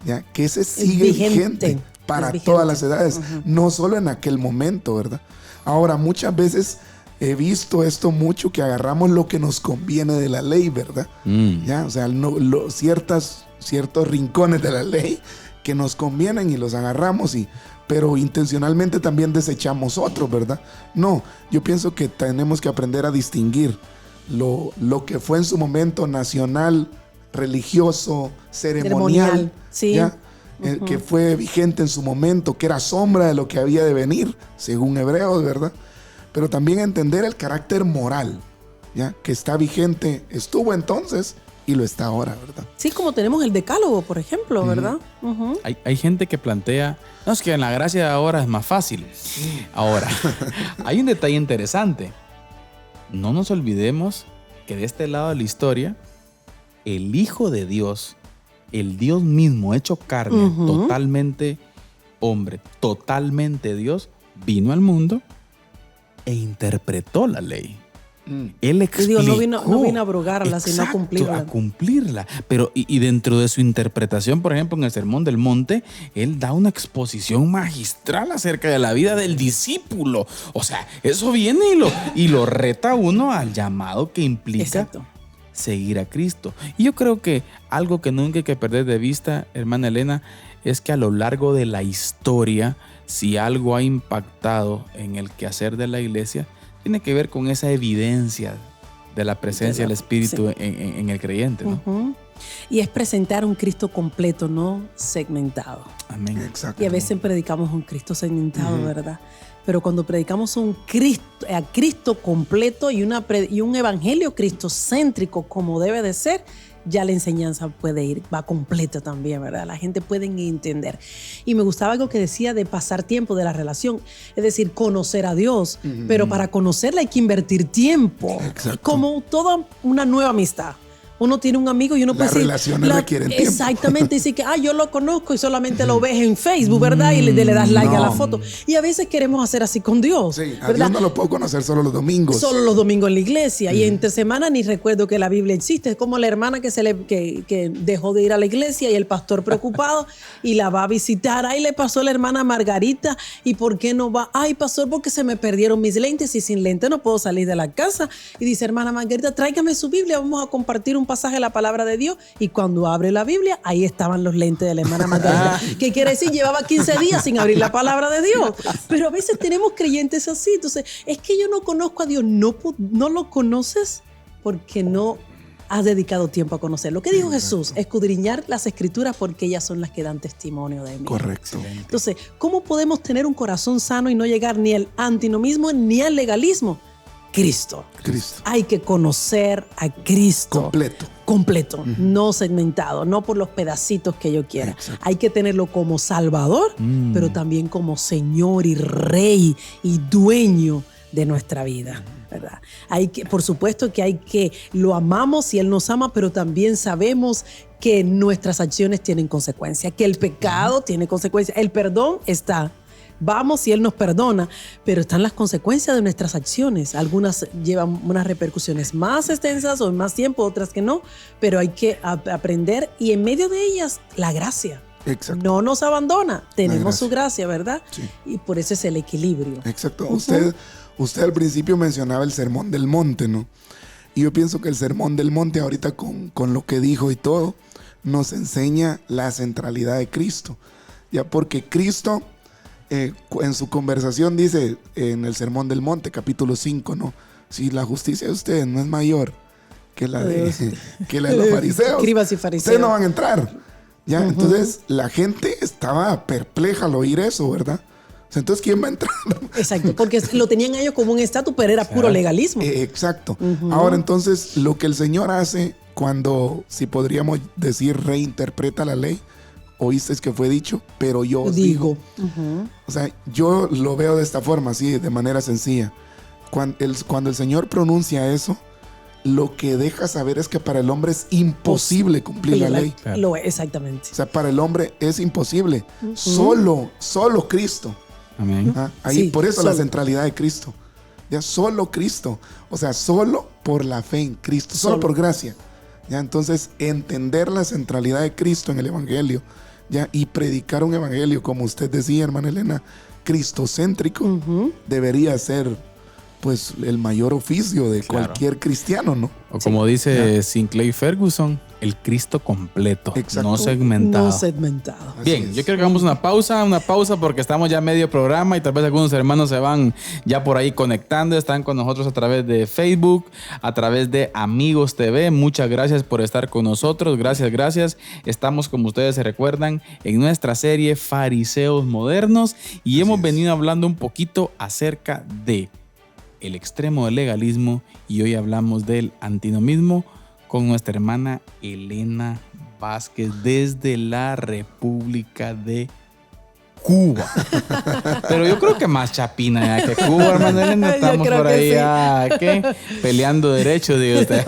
¿ya? Que ese sigue vigente para vigente. todas las edades, no solo en aquel momento, ¿verdad? Ahora, muchas veces he visto esto mucho, que agarramos lo que nos conviene de la ley, ¿verdad? ¿Ya? O sea, ciertos rincones de la ley que nos convienen y los agarramos, pero intencionalmente también desechamos otros, ¿verdad? No, yo pienso que tenemos que aprender a distinguir lo que fue en su momento nacional, religioso, ceremonial, sí. ¿ya? Que fue vigente en su momento, que era sombra de lo que había de venir, según Hebreos, ¿verdad? Pero también entender el carácter moral, ¿ya? Que está vigente, estuvo entonces y lo está ahora, ¿verdad? Sí, como tenemos el decálogo, por ejemplo, ¿verdad? Hay gente que plantea, no, es que en la gracia de ahora es más fácil. Ahora, hay un detalle interesante. No nos olvidemos que de este lado de la historia, el Hijo de Dios, el Dios mismo hecho carne, totalmente hombre, totalmente Dios, vino al mundo e interpretó la ley. Él explicó. Dios no vino a abrogarla, sino a cumplirla. A cumplirla. Pero, y dentro de su interpretación, por ejemplo, en el Sermón del Monte, él da una exposición magistral acerca de la vida del discípulo. O sea, eso viene y lo reta a uno al llamado que implica Exacto. seguir a Cristo. Y yo creo que algo que nunca hay que perder de vista, hermana Elena, es que a lo largo de la historia, si algo ha impactado en el quehacer de la iglesia, tiene que ver con esa evidencia de la presencia del Espíritu en el creyente, ¿no? Y es presentar un Cristo completo, no segmentado. Amén. Exacto. Y a veces predicamos un Cristo segmentado, ¿verdad? Pero cuando predicamos a Cristo completo y un evangelio cristocéntrico como debe de ser, ya la enseñanza va completa también, ¿verdad? La gente puede entender. Y me gustaba algo que decía de pasar tiempo de la relación, es decir, conocer a Dios, pero para conocerla hay que invertir tiempo. Exacto. Como toda una nueva amistad. Uno tiene un amigo y uno puede decir... Las relaciones requieren tiempo. Exactamente. Dice que, yo lo conozco y solamente lo ves en Facebook, ¿verdad? Y le das like a la foto. Y a veces queremos hacer así con Dios. Sí, a ¿verdad? Dios no lo puedo conocer solo los domingos. Solo los domingos en la iglesia. Y entre semana ni recuerdo que la Biblia existe. Es como la hermana que dejó de ir a la iglesia y el pastor preocupado y la va a visitar. Ahí le pasó a la hermana Margarita. ¿Y por qué no va? Ay, pastor, porque se me perdieron mis lentes y sin lentes no puedo salir de la casa. Y dice, hermana Margarita, tráigame su Biblia. Vamos a compartir un pasaje de la palabra de Dios. Y cuando abre la Biblia, ahí estaban los lentes de la hermana Margarita. ¿Qué quiere decir? Llevaba 15 días sin abrir la palabra de Dios. Pero a veces tenemos creyentes así. Entonces, es que yo no conozco a Dios. No lo conoces porque no has dedicado tiempo a conocerlo. ¿Qué dijo Jesús? Escudriñar las escrituras porque ellas son las que dan testimonio de mí. Correcto. Entonces, ¿cómo podemos tener un corazón sano y no llegar ni al antinomismo ni al legalismo? Cristo. Hay que conocer a Cristo. Completo, no segmentado, no por los pedacitos que yo quiera. Exacto. Hay que tenerlo como Salvador, pero también como Señor y Rey y dueño de nuestra vida, ¿verdad? Por supuesto que lo amamos y Él nos ama, pero también sabemos que nuestras acciones tienen consecuencias, que el pecado tiene consecuencias, el perdón está. Vamos y Él nos perdona, pero están las consecuencias de nuestras acciones. Algunas llevan unas repercusiones más extensas o en más tiempo, otras que no, pero hay que aprender y en medio de ellas la gracia. Exacto. No nos abandona, tenemos su gracia, ¿verdad? Sí. Y por eso es el equilibrio. Exacto. Usted al principio mencionaba el Sermón del Monte, ¿no? Y yo pienso que el Sermón del Monte ahorita con lo que dijo y todo, nos enseña la centralidad de Cristo. Ya porque Cristo... en su conversación dice en el Sermón del Monte, capítulo 5, ¿no? Si la justicia de ustedes no es mayor que la de los fariseos, Escribas y fariseos, ustedes no van a entrar. ¿Ya? Entonces la gente estaba perpleja al oír eso, ¿verdad? O sea, entonces, ¿quién va a entrar? Exacto, porque lo tenían ellos como un estatus, pero era puro legalismo. Exacto. Ahora entonces lo que el Señor hace cuando, si podríamos decir, reinterpreta la ley, oísteis que fue dicho, pero yo os digo. O sea, yo lo veo de esta forma, así, de manera sencilla. Cuando el Señor pronuncia eso, lo que deja saber es que para el hombre es imposible cumplir la ley. Claro. Lo es, exactamente. O sea, para el hombre es imposible. Solo Cristo. Amén. Ahí, Sí, por eso solo. la centralidad de Cristo. Ya solo Cristo. O sea, solo por la fe en Cristo. Solo por gracia. Ya, entonces, entender la centralidad de Cristo en el Evangelio. Ya, y predicar un Evangelio, como usted decía, hermana Elena, cristocéntrico, debería ser pues el mayor oficio de Claro. cualquier cristiano, ¿no? O como dice Sinclair Ferguson, el Cristo completo, Exacto. no segmentado. No segmentado. Bien, Así es. yo quiero que hagamos una pausa porque estamos ya a medio programa y tal vez algunos hermanos se van ya por ahí conectando, están con nosotros a través de Facebook, a través de Amigos TV. Muchas gracias por estar con nosotros, gracias. Estamos, como ustedes se recuerdan, en nuestra serie Fariseos Modernos y hemos venido hablando un poquito acerca de el extremo del legalismo y hoy hablamos del antinomismo con nuestra hermana Elena Vázquez desde la República de Cuba. Pero yo creo que más chapina ya que Cuba, hermana Elena. Yo Estamos creo por que ahí sí. ya, ¿qué? Peleando derechos, digo usted.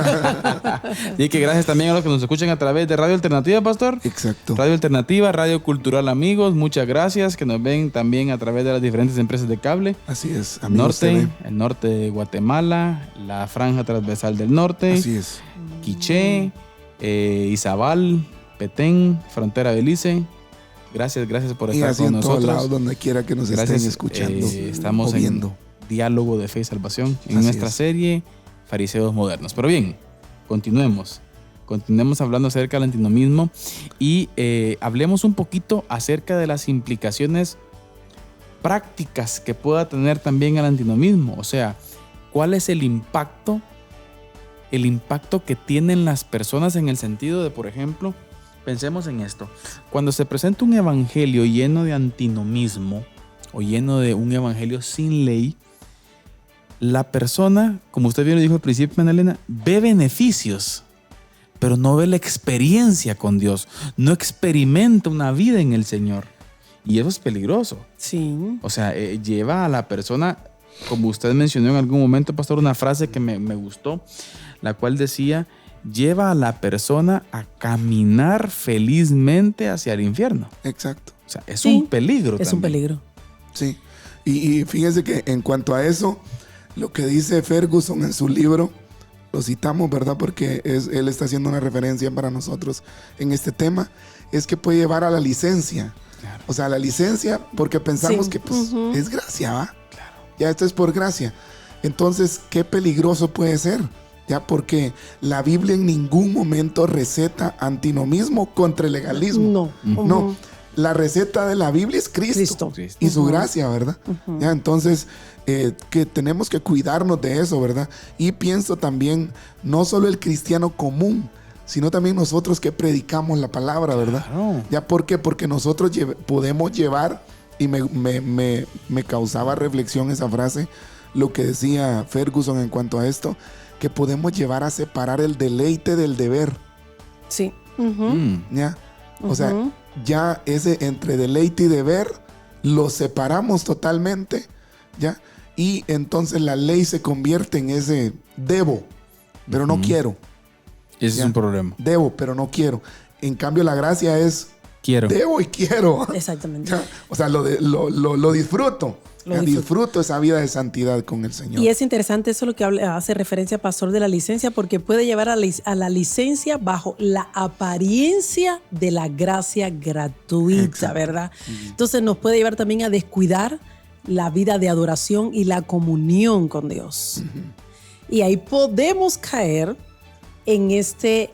Y que gracias también a los que nos escuchan a través de Radio Alternativa, Pastor. Exacto. Radio Alternativa, Radio Cultural Amigos, muchas gracias, que nos ven también a través de las diferentes empresas de cable. Así es. Amigos TV. El norte de Guatemala, la franja transversal del norte, Así es. Quiché, Izabal, Petén, frontera Belice. Gracias por Y estar así con en todos nosotros. lados donde quiera que nos Gracias, estén escuchando estamos o viendo. en Diálogo de Fe y Salvación en Así nuestra es. serie Fariseos Modernos. Pero bien, continuemos hablando acerca del antinomismo y hablemos un poquito acerca de las implicaciones prácticas que pueda tener también el antinomismo. O sea, ¿cuál es el impacto que tienen las personas en el sentido de, por ejemplo, pensemos en esto. Cuando se presenta un evangelio lleno de antinomismo o lleno de un evangelio sin ley, la persona, como usted bien lo dijo al principio, Ana Elena, ve beneficios, pero no ve la experiencia con Dios, no experimenta una vida en el Señor. Y eso es peligroso. Sí. O sea, lleva a la persona, como usted mencionó en algún momento, pastor, una frase que me gustó, la cual decía, lleva a la persona a caminar felizmente hacia el infierno. Exacto. O sea, es Sí, un peligro. Es un peligro. Sí. Y fíjense que en cuanto a eso, lo que dice Ferguson en su libro, lo citamos, ¿verdad? Porque él está haciendo una referencia para nosotros en este tema, es que puede llevar a la licencia. Claro. O sea, la licencia, porque pensamos Sí. que pues, es gracia, ¿va? Claro. Ya esto es por gracia. Entonces, qué peligroso puede ser. Ya, porque la Biblia en ningún momento receta antinomismo contra el legalismo. No. No, la receta de la Biblia es Cristo. Cristo. Y su gracia, ¿verdad? Ya, entonces, que tenemos que cuidarnos de eso, ¿verdad? Y pienso también, no solo el cristiano común, sino también nosotros que predicamos la palabra, ¿verdad? Claro. ¿Ya por qué? Porque nosotros podemos llevar, y me causaba reflexión esa frase, lo que decía Ferguson en cuanto a esto, que podemos llevar a separar el deleite del deber. Sí. ¿Ya? O sea, ya ese entre deleite y deber lo separamos totalmente, ¿ya? Y entonces la ley se convierte en ese debo, pero no quiero. Ese Ya. es un problema. Debo, pero no quiero. En cambio, la gracia es Quiero. debo y quiero. Exactamente. Ya. O sea, lo disfruto. Lo Ya, disfruto. disfruto esa vida de santidad con el Señor. Y es interesante eso lo que hace referencia Pastor de la licencia, porque puede llevar a la licencia bajo la apariencia de la gracia gratuita, Exacto. ¿verdad? Entonces nos puede llevar también a descuidar la vida de adoración y la comunión con Dios. Y ahí podemos caer en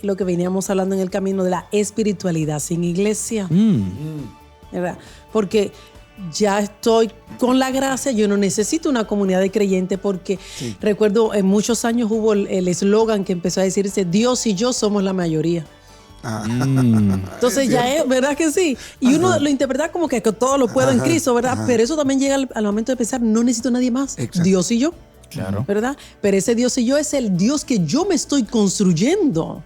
lo que veníamos hablando en el camino de la espiritualidad sin iglesia. ¿Verdad? Porque ya estoy con la gracia, yo no necesito una comunidad de creyentes porque recuerdo en muchos años hubo el eslogan que empezó a decirse Dios y yo somos la mayoría. Entonces Es ya cierto. es, ¿verdad que sí? Y uno lo interpreta como que todo lo puedo en Cristo, ¿verdad? Pero eso también llega al momento de pensar, no necesito a nadie más, Exacto. Dios y yo. Claro. ¿Verdad? Pero ese Dios y yo es el Dios que yo me estoy construyendo.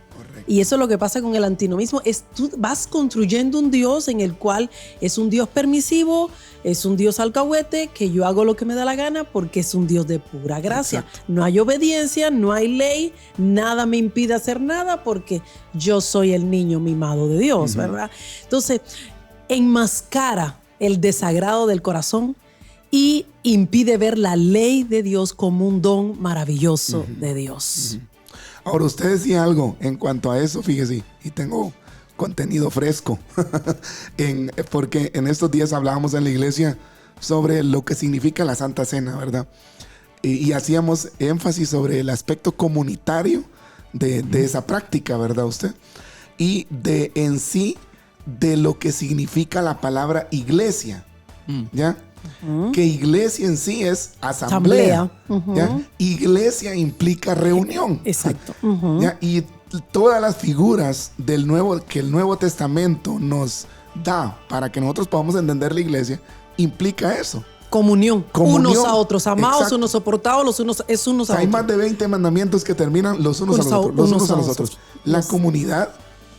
Y eso es lo que pasa con el antinomismo, es tú vas construyendo un Dios en el cual es un Dios permisivo, es un Dios alcahuete, que yo hago lo que me da la gana porque es un Dios de pura gracia. Exacto. No hay obediencia, no hay ley, nada me impide hacer nada porque yo soy el niño mimado de Dios, ¿verdad? Entonces, enmascara el desagrado del corazón y impide ver la ley de Dios como un don maravilloso de Dios. Ahora, usted decía algo en cuanto a eso, fíjese, y tengo contenido fresco, porque en estos días hablábamos en la iglesia sobre lo que significa la Santa Cena, ¿verdad? Y hacíamos énfasis sobre el aspecto comunitario de esa práctica, ¿verdad usted? Y de en sí, de lo que significa la palabra iglesia, ¿ya? Que iglesia en sí es asamblea. ¿Ya? Iglesia implica reunión. Exacto. ¿Ya? Y todas las figuras que el Nuevo Testamento nos da para que nosotros podamos entender la iglesia, implica eso. Comunión. Unos a otros, amados, Exacto. unos soportados, los unos es unos a Hay otros. más de 20 mandamientos que terminan los unos a los otros. Los unos a los otros. La comunidad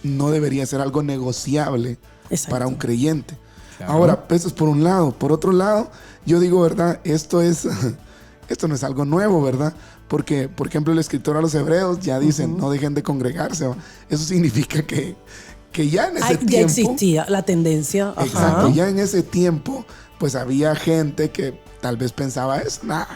no debería ser algo negociable Exacto. para un creyente. Claro. Ahora, eso es por un lado. Por otro lado, yo digo, ¿verdad? Esto no es algo nuevo, ¿verdad? Porque, por ejemplo, el escritor a los hebreos ya dicen, no dejen de congregarse. ¿va? Eso significa que ya en ese tiempo... Ya existía la tendencia. Ajá. Exacto, ya en ese tiempo, pues había gente que tal vez pensaba eso. Nah,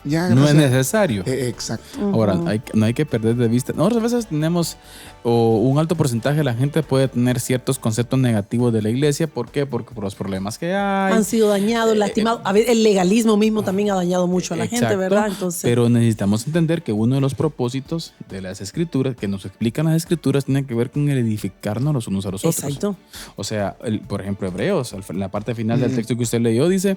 ya No es gracias. necesario. Exacto. Ahora, no hay que perder de vista. Nosotros a veces tenemos, o un alto porcentaje de la gente puede tener ciertos conceptos negativos de la iglesia. ¿Por qué? Porque por los problemas que hay. Han sido dañados, lastimados. A ver, el legalismo mismo también ha dañado mucho a la gente, Exacto. ¿verdad? Entonces, Pero necesitamos entender que uno de los propósitos de las escrituras, que nos explican las escrituras, tiene que ver con el edificarnos los unos a los otros. exacto. O sea, por ejemplo, Hebreos, la parte final del texto que usted leyó, dice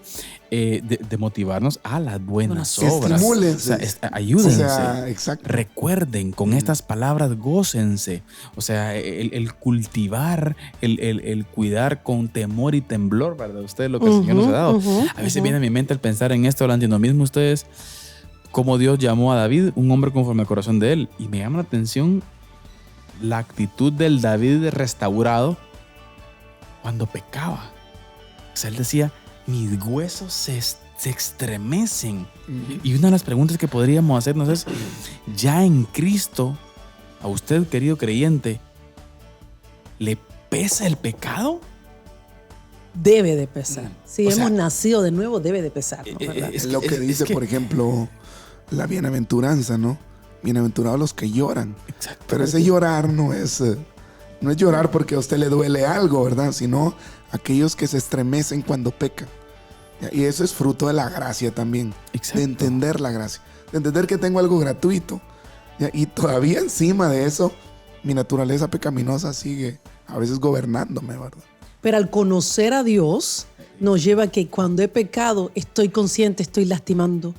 de motivarnos a las buenas obras. Estimúlense. O sea, ayúdense. O sea, exacto. Recuerden, con estas palabras gócense. O sea, el cultivar, el cuidar con temor y temblor, ¿verdad? Ustedes lo que el Señor nos ha dado. A veces viene a mi mente el pensar en esto, el antinomismo, ustedes, cómo Dios llamó a David, un hombre conforme al corazón de él. Y me llama la atención la actitud del David restaurado cuando pecaba. O sea, él decía, mis huesos se estremecen. Y una de las preguntas que podríamos hacernos es, ya en Cristo, a usted, querido creyente, ¿le pesa el pecado? Debe de pesar. Si O sea, hemos nacido de nuevo, debe de pesar. ¿no? ¿Verdad? Es lo que dice, por ejemplo, la bienaventuranza, ¿no? Bienaventurados los que lloran. Exacto. Pero ese llorar no es llorar porque a usted le duele algo, ¿verdad? Sino aquellos que se estremecen cuando pecan. Y eso es fruto de la gracia también. Exacto. De entender la gracia. De entender que tengo algo gratuito. Y todavía encima de eso, mi naturaleza pecaminosa sigue a veces gobernándome, ¿verdad? Pero al conocer a Dios, nos lleva a que cuando he pecado, estoy consciente, estoy lastimando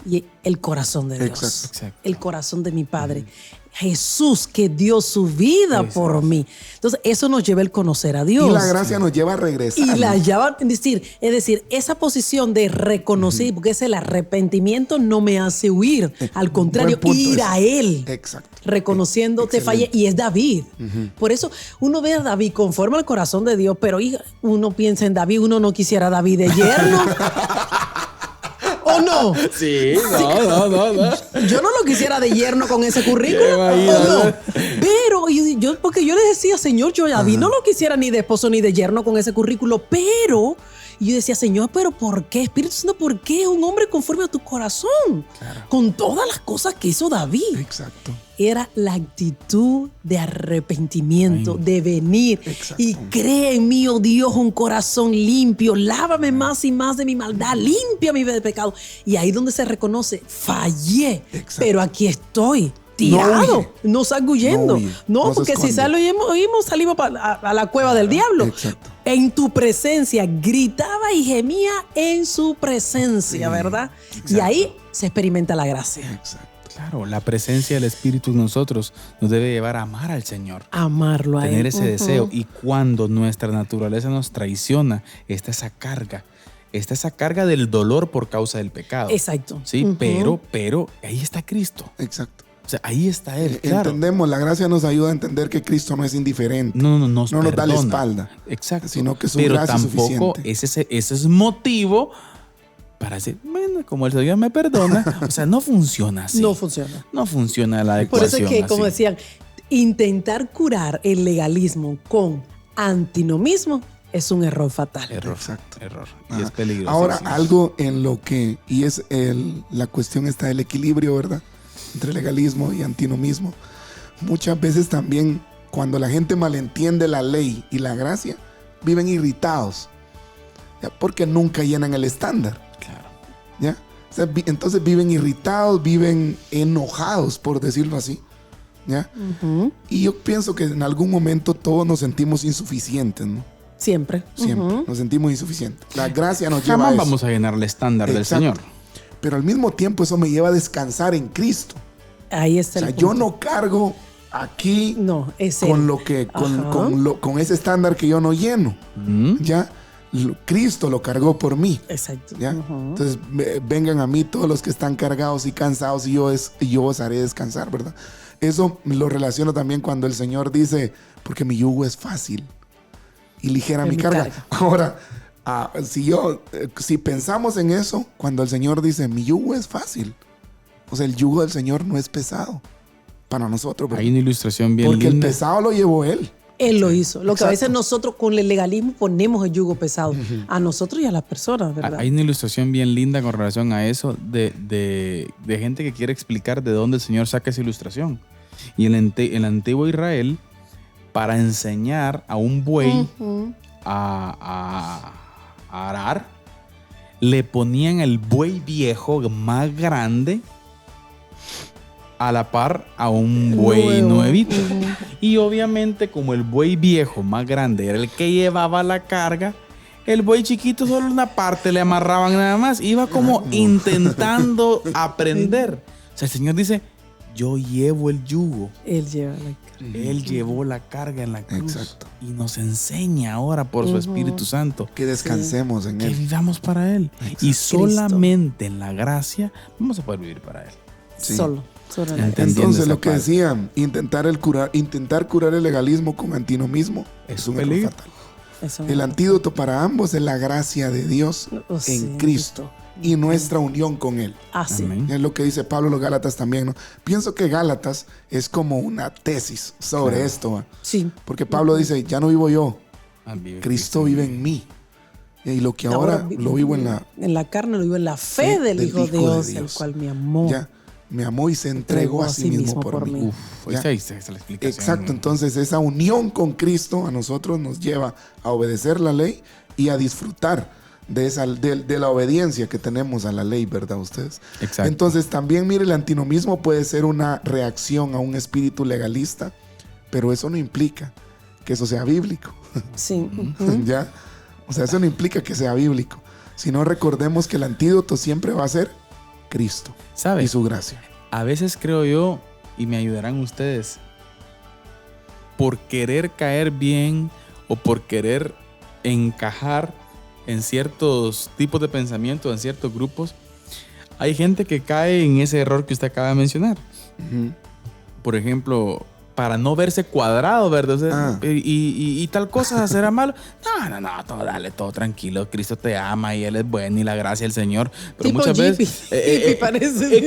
y el corazón de Dios. Exacto. El corazón de mi Padre. Jesús que dio su vida por mí. Entonces, eso nos lleva el conocer a Dios. Y la gracia nos lleva a regresar. Y la lleva, es decir, esa posición de reconocer, porque es el arrepentimiento, no me hace huir. Al contrario, Buen punto ir ese. a Él. Exacto. Reconociendo, te fallé. Y es David. Por eso uno ve a David conforme al corazón de Dios, pero uno piensa en David, uno no quisiera a David de yerno. ¿O no? Sí, no. Yo no lo quisiera de yerno con ese currículum. ¿O Imagínate. no? Pero porque yo le decía, Señor, yo a David no lo quisiera ni de esposo ni de yerno con ese currículo, pero yo decía, Señor, ¿pero por qué? Espíritu Santo, ¿por qué un hombre conforme a tu corazón? Claro. Con todas las cosas que hizo David. Exacto. Era la actitud de arrepentimiento, de venir. Exacto. Y cree en mí, oh Dios, un corazón limpio. Lávame más y más de mi maldad. Limpia mi vida de pecado. Y ahí donde se reconoce, fallé, Exacto. pero aquí estoy. Tirado, no salgo huyendo. No huye, No, no se porque si esconde. salimos a la cueva del diablo. Exacto. En tu presencia, gritaba y gemía en su presencia, ¿verdad? Y ahí se experimenta la gracia. Exacto. Claro, la presencia del Espíritu en nosotros nos debe llevar a amar al Señor. Amarlo a Tener Él. ese deseo. Y cuando nuestra naturaleza nos traiciona, está esa carga del dolor por causa del pecado. Exacto. Sí, pero ahí está Cristo. Exacto. O sea, ahí está Él, claro. Entendemos, la gracia nos ayuda a entender que Cristo no es indiferente. No nos da la espalda. Exacto. Sino que su pero gracia es tampoco suficiente. ese es motivo para decir, bueno, como el Señor me perdona. O sea, no funciona así. No funciona. No funciona la Por ecuación eso es que, como así. decían, intentar curar el legalismo con antinomismo es un error fatal. Error. Exacto. Error. Y Ajá. es peligroso. Ahora, algo en lo que, y es la cuestión está del equilibrio, ¿verdad? Entre legalismo y antinomismo. Muchas veces también, cuando la gente malentiende la ley y la gracia, viven irritados, ¿ya? Porque nunca llenan el estándar. Claro. ¿Ya? O sea, entonces viven irritados, viven enojados, por decirlo así. ¿Ya? Ujú. Y yo pienso que en algún momento todos nos sentimos insuficientes, ¿no? Siempre. Siempre Ujú. nos sentimos insuficientes. La gracia nos lleva a Jamás eso. vamos a llenar el estándar del Exacto. Señor. Pero al mismo tiempo eso me lleva a descansar en Cristo. Ahí O está sea, el yo punto. no cargo aquí No, es con él. lo que Ajá. con ese estándar que yo no lleno. Ya Cristo lo cargó por mí. Exacto. ¿Ya? Ujú. Entonces vengan a mí todos los que están cargados y cansados y yo os haré descansar, ¿verdad? Eso lo relaciono también cuando el Señor dice, porque mi yugo es fácil y ligera Es mi mi carga. carga. Ahora, si pensamos en eso, cuando el Señor dice, mi yugo es fácil, o sea, el yugo del Señor no es pesado para nosotros, ¿verdad? Hay una ilustración bien Porque linda. el pesado lo llevó Él. Él lo hizo. Lo que a veces Exacto. nosotros con el legalismo ponemos el yugo pesado a nosotros y a las personas, ¿verdad? Hay una ilustración bien linda con relación a eso de gente que quiere explicar de dónde el Señor saca esa ilustración. Y en el antiguo Israel, para enseñar a un buey Ujú. a arar, le ponían el buey viejo más grande a la par a un buey Nuevo. nuevito. Ujú. Y obviamente, como el buey viejo más grande era el que llevaba la carga, el buey chiquito solo una parte le amarraban nada más. Iba como intentando aprender. O sea, el Señor dice, yo llevo el yugo. Él lleva la carga. Él llevó la carga en la cruz. Exacto. Y nos enseña ahora por su Espíritu Santo Que descansemos en que Él. vivamos para Él. Y solamente en la gracia vamos a poder vivir para Él. Sí. Solo la- Entendiendo Entonces, esa lo que parte. decían, intentar curar el legalismo con antinomismo es un error peligro. fatal. eso. El antídoto para ambos es la gracia de Dios Oh, sí, en Cristo y nuestra unión con Él. Así. Amén. Es lo que dice Pablo a los Gálatas también, ¿no? Pienso que Gálatas es como una tesis sobre esto, ¿va? Sí. Porque Pablo dice, ya no vivo yo, Ah, vive Cristo vive en mí. Y lo que ahora lo vivo en la carne, lo vivo en la fe Fe del Hijo de Dios, el Dios. cual me amó. ya me amó y se entregó a sí mismo por mí. Uf, Ya. ahí está la explicación. Exacto, entonces esa unión con Cristo a nosotros nos lleva a obedecer la ley y a disfrutar de la obediencia que tenemos a la ley, ¿verdad ustedes? Exacto. Entonces también, mire, el antinomismo puede ser una reacción a un espíritu legalista, pero eso no implica que eso sea bíblico. Sí. Ujú. ¿Ya? O sea, eso no implica que sea bíblico, sino recordemos que el antídoto siempre va a ser Cristo y ¿Sabes? su gracia. A veces creo yo, y me ayudarán ustedes, por querer caer bien o por querer encajar en ciertos tipos de pensamiento, en ciertos grupos, hay gente que cae en ese error que usted acaba de mencionar. Ujú. Por ejemplo, para no verse cuadrado, ¿verdad? O sea, y tal cosa será malo. No, todo, dale, todo tranquilo. Cristo te ama y Él es bueno y la gracia del Señor. Pero Tipo muchas hippie. veces. Hippie parece.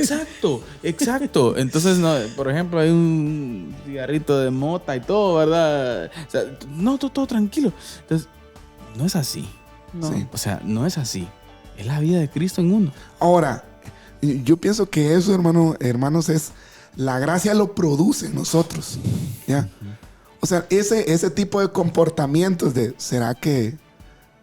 Exacto. Entonces, no, por ejemplo, hay un cigarrito de mota y todo, ¿verdad? O sea, no, todo tranquilo. Entonces, no es así. No. Sí. O sea, no es así. Es la vida de Cristo en uno. Ahora, yo pienso que eso, hermanos, es la gracia lo produce en nosotros. ¿Ya? O sea, ese tipo de comportamientos ¿será que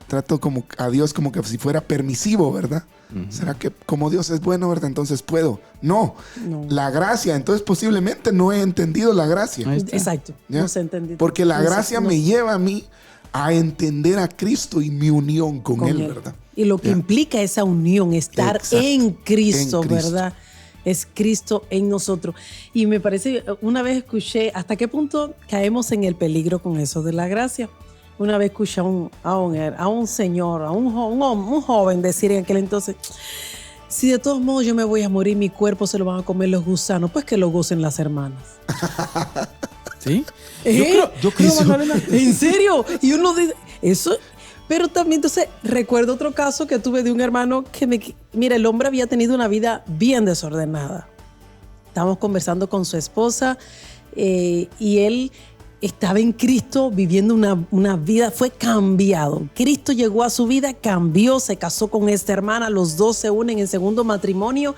trato como a Dios como que si fuera permisivo, ¿verdad? ¿Será que como Dios es bueno, ¿verdad? Entonces puedo. No, No. la gracia, entonces posiblemente no he entendido la gracia. Ahí está. Exacto. ¿Ya? No se entendió. Porque la No se- gracia no me se- lleva a mí a entender a Cristo y mi unión con él, ¿verdad? Y lo que Ya. implica esa unión, estar Exacto. en Cristo, En Cristo. ¿verdad? Es Cristo en nosotros. Y me parece, una vez escuché, ¿hasta qué punto caemos en el peligro con eso de la gracia? Una vez escuché a un señor, a un joven decir en aquel entonces, si de todos modos yo me voy a morir, mi cuerpo se lo van a comer los gusanos, pues que lo gocen las hermanas. ¿Sí? Yo creo, Magdalena. ¿En serio? Y uno dice, eso... Pero también, entonces, recuerdo otro caso que tuve de un hermano que mira, el hombre había tenido una vida bien desordenada. Estábamos conversando con su esposa y él estaba en Cristo viviendo una vida, fue cambiado. Cristo llegó a su vida, cambió, se casó con esta hermana, los dos se unen en segundo matrimonio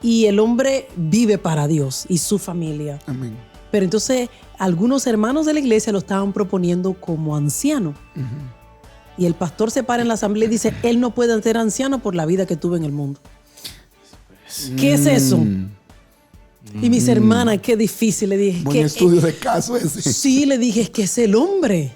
y el hombre vive para Dios y su familia. Amén. Pero entonces, algunos hermanos de la iglesia lo estaban proponiendo como anciano. Y el pastor se para en la asamblea y dice, él no puede ser anciano por la vida que tuvo en el mundo. ¿Qué es eso? Y mis hermanas, qué difícil. Le dije, buen estudio de caso ese. Sí, le dije, es que es el hombre.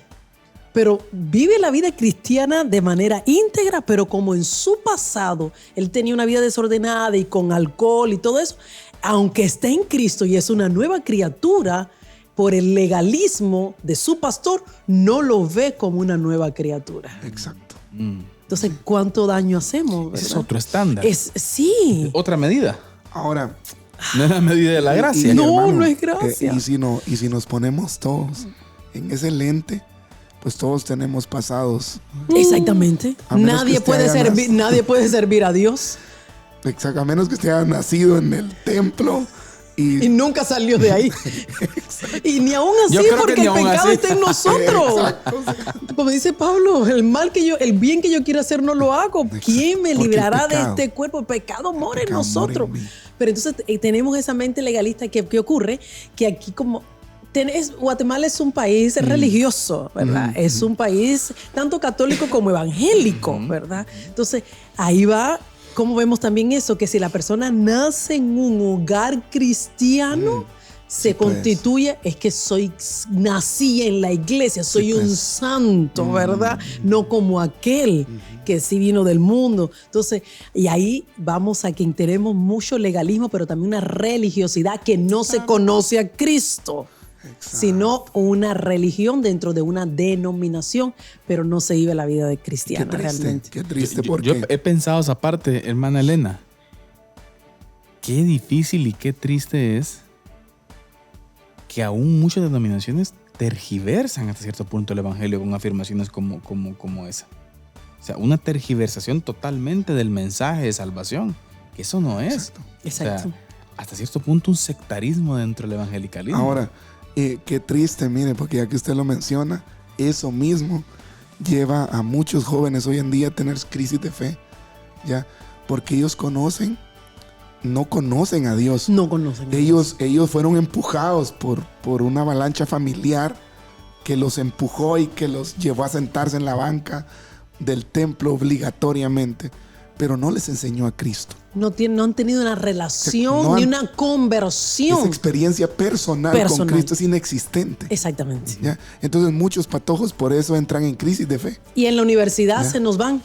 Pero vive la vida cristiana de manera íntegra, pero como en su pasado él tenía una vida desordenada y con alcohol y todo eso, aunque está en Cristo y es una nueva criatura, por el legalismo de su pastor, no lo ve como una nueva criatura. Exacto. Entonces, ¿cuánto daño hacemos? ¿Verdad? Es otro estándar. Sí. Otra medida. Ahora, No es la medida de la gracia. No, hermano, no es gracia. y si nos ponemos todos en ese lente, pues todos tenemos pasados. Exactamente. A menos Nadie que usted puede, haya nadie puede servir a Dios. Exacto, a menos que usted haya nacido en el templo Y nunca salió de ahí. Y ni aún así, Yo creo porque que ni el aún pecado así. está en nosotros. Como dice Pablo, el bien que yo quiero hacer no lo hago. ¿Quién me Porque el librará de pecado- este cuerpo? El pecado mora en pecado nosotros. mora en mí. Pero entonces tenemos esa mente legalista que ocurre que aquí como... Guatemala es un país religioso, ¿verdad? Es un país tanto católico como evangélico, ¿verdad? Entonces, ahí va, como vemos también eso, que si la persona nace en un hogar cristiano, se Sí, pues. constituye, es que nací en la iglesia, soy un pues. santo, ¿verdad? No como aquel que sí vino del mundo. Entonces, y ahí vamos a que tenemos mucho legalismo, pero también una religiosidad que no se conoce a Cristo. Exacto. Sino una religión dentro de una denominación, pero no se vive la vida de cristiana realmente. Qué triste, Yo porque he pensado esa parte, hermana Elena. Qué difícil y qué triste es que aún muchas denominaciones tergiversan hasta cierto punto el evangelio con afirmaciones como esa. O sea, una tergiversación totalmente del mensaje de salvación, que eso no es. Exacto. O sea, hasta cierto punto un sectarismo dentro del evangelicalismo. ahora, qué triste, mire, porque ya que usted lo menciona, eso mismo lleva a muchos jóvenes hoy en día a tener crisis de fe, ¿ya? Porque ellos no conocen a Dios. No conocen. Ellos fueron empujados por una avalancha familiar que los empujó y que los llevó a sentarse en la banca del templo obligatoriamente, pero no les enseñó a Cristo. No han tenido una relación ni una conversión. Esa experiencia personal con Cristo es inexistente. Exactamente. ¿Ya? Entonces muchos patojos por eso entran en crisis de fe. Y en la universidad ¿Ya? se nos van.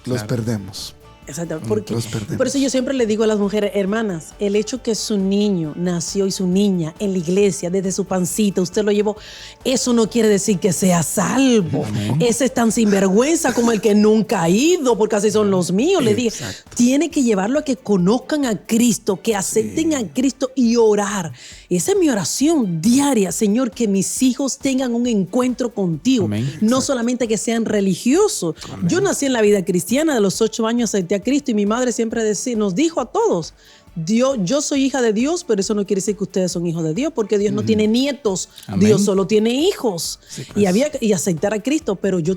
Los perdemos. Exactamente. Porque, Los perdemos. por eso yo siempre le digo a las mujeres, hermanas, el hecho que su niño nació y su niña en la iglesia, desde su pancita, usted lo llevó, eso no quiere decir que sea salvo. Ese es tan sinvergüenza como el que nunca ha ido, porque así son los míos. Le dije, Exacto. tiene que llevarlo a que conozcan a Cristo, que acepten a Cristo y orar. Esa es mi oración diaria, Señor, que mis hijos tengan un encuentro contigo. Amén. No solamente que sean religiosos. Amén. Yo nací en la vida cristiana, de los 8 años acepté a Cristo y mi madre siempre nos dijo a todos, yo soy hija de Dios, pero eso no quiere decir que ustedes son hijos de Dios, porque Dios no tiene nietos, Amén. Dios solo tiene hijos. Sí, pues. Y aceptar a Cristo, pero yo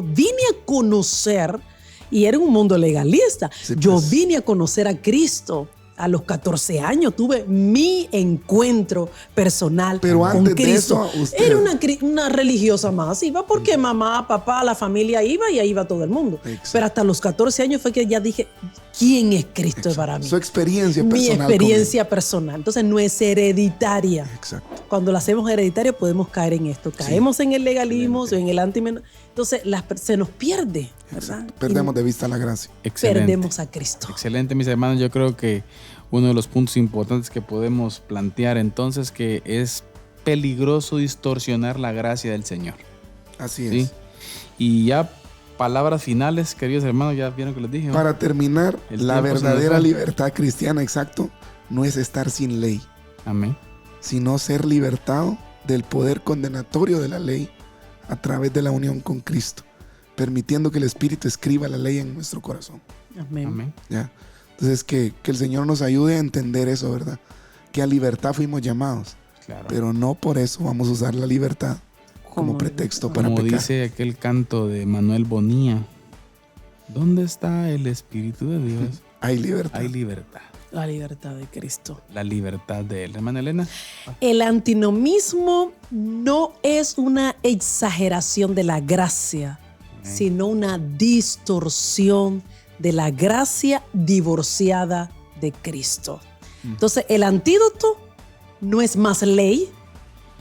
vine a conocer, y era un mundo legalista, Sí, yo pues. vine a conocer a Cristo. A los 14 años tuve mi encuentro personal Pero con antes de Cristo. eso, usted- Era una religiosa más. Iba porque mamá, papá, la familia iba y ahí iba todo el mundo. Exacto. Pero hasta los 14 años fue que ya dije, ¿quién es Cristo para mí? Su experiencia Mi personal. experiencia personal. Entonces no es hereditaria. con él. Exacto. Cuando la hacemos hereditaria podemos caer en esto. Caemos en el legalismo, en el entonces se nos pierde, ¿verdad? Exacto. Perdemos de vista la gracia. Y Excelente. perdemos a Cristo. Excelente, mis hermanos. Yo creo que uno de los puntos importantes que podemos plantear entonces que es peligroso distorsionar la gracia del Señor. Así es. ¿Sí? Y ya palabras finales, queridos hermanos, ya vieron que les dije. Para terminar, El la tiempo se nos verdadera va. libertad cristiana, exacto, no es estar sin ley, Amén. sino ser libertado del poder condenatorio de la ley a través de la unión con Cristo, permitiendo que el Espíritu escriba la ley en nuestro corazón. Amén. Amén. ¿Ya? Entonces, que el Señor nos ayude a entender eso, ¿verdad? Que a libertad fuimos llamados, Claro. pero no por eso vamos a usar la libertad como Como pretexto para Como pecar. dice aquel canto de Manuel Bonilla, ¿dónde está el Espíritu de Dios? Hay libertad. Hay libertad. La libertad de Cristo. La libertad de Él. Hermana Elena. El antinomismo no es una exageración de la gracia, sino una distorsión de la gracia divorciada de Cristo. Entonces, el antídoto no es más ley,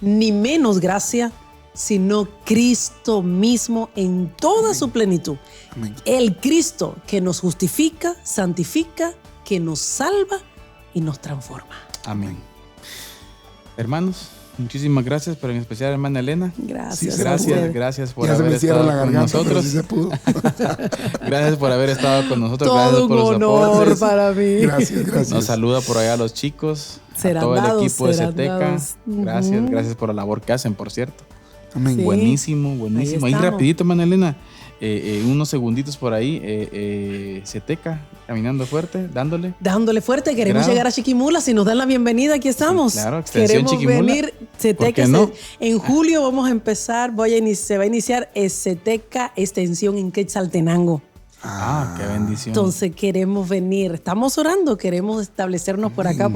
ni menos gracia, sino Cristo mismo en toda su plenitud. Amén. El Cristo que nos justifica, santifica, que nos salva y nos transforma. Amén. Hermanos, muchísimas gracias, pero en especial hermana Elena. Gracias. Sí, a Gracias, ustedes. gracias por Ya se haber me cierra estado la con garganta, pero nosotros. sí se pudo. Gracias por haber estado con nosotros. Gracias Todo un por los honor aportes. para mí. Gracias, gracias. Nos saluda por allá a los chicos, Serán a todo dados, el equipo de serán Ceteca. dados. Gracias, Ujú. gracias por la labor que hacen, por cierto. Amén. Sí. Buenísimo, buenísimo. Ahí estamos. rapidito, hermana Elena, unos segunditos por ahí, Ceteca, caminando fuerte, dándole. Dándole fuerte, queremos Claro. llegar a Chiquimula. Si nos dan la bienvenida, aquí estamos. Sí, claro, extensión queremos Chiquimula. venir. Ceteca, ¿Por qué no? en julio vamos a empezar, se va a iniciar Ceteca Extensión en Quetzaltenango. Ah, qué bendición. Entonces queremos venir, estamos orando, queremos establecernos por acá,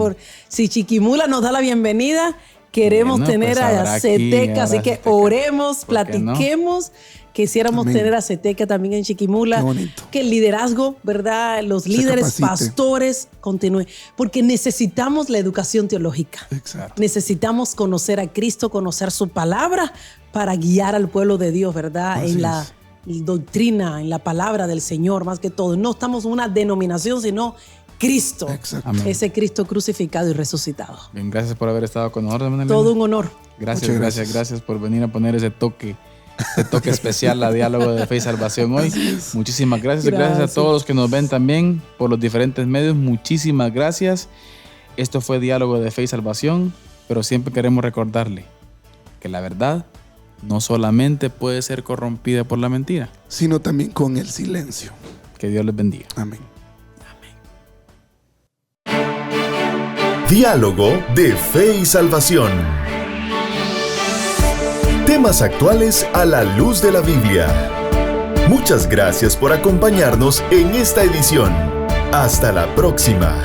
si Chiquimula nos da la bienvenida, queremos Bueno, tener pues habrá a aquí, Ceteca, así habrá que Ceteca. oremos, ¿Por qué no? platiquemos. Quisiéramos Amén. tener a Ceteca también en Chiquimula. Qué bonito. Que el liderazgo, ¿verdad? Los Se líderes, capacite. pastores, continúen. Porque necesitamos la educación teológica. Exacto. Necesitamos conocer a Cristo, conocer su palabra para guiar al pueblo de Dios, ¿verdad? Así en la es. doctrina, en la palabra del Señor, más que todo. No estamos en una denominación, sino Cristo. Exacto. Amén. Ese Cristo crucificado y resucitado. Bien, gracias por haber estado con nosotros, hermana Elena. Todo un honor. Gracias, Muchas gracias, gracias. gracias por venir a poner ese toque especial a Diálogo de Fe y Salvación hoy. Muchísimas gracias. Gracias a Gracias. todos los que nos ven también por los diferentes medios. Muchísimas gracias. Esto fue Diálogo de Fe y Salvación, pero siempre queremos recordarle que la verdad no solamente puede ser corrompida por la mentira. Sino también con el silencio. Que Dios les bendiga. Amén. Diálogo de Fe y Salvación. Temas actuales a la luz de la Biblia. Muchas gracias por acompañarnos en esta edición. Hasta la próxima.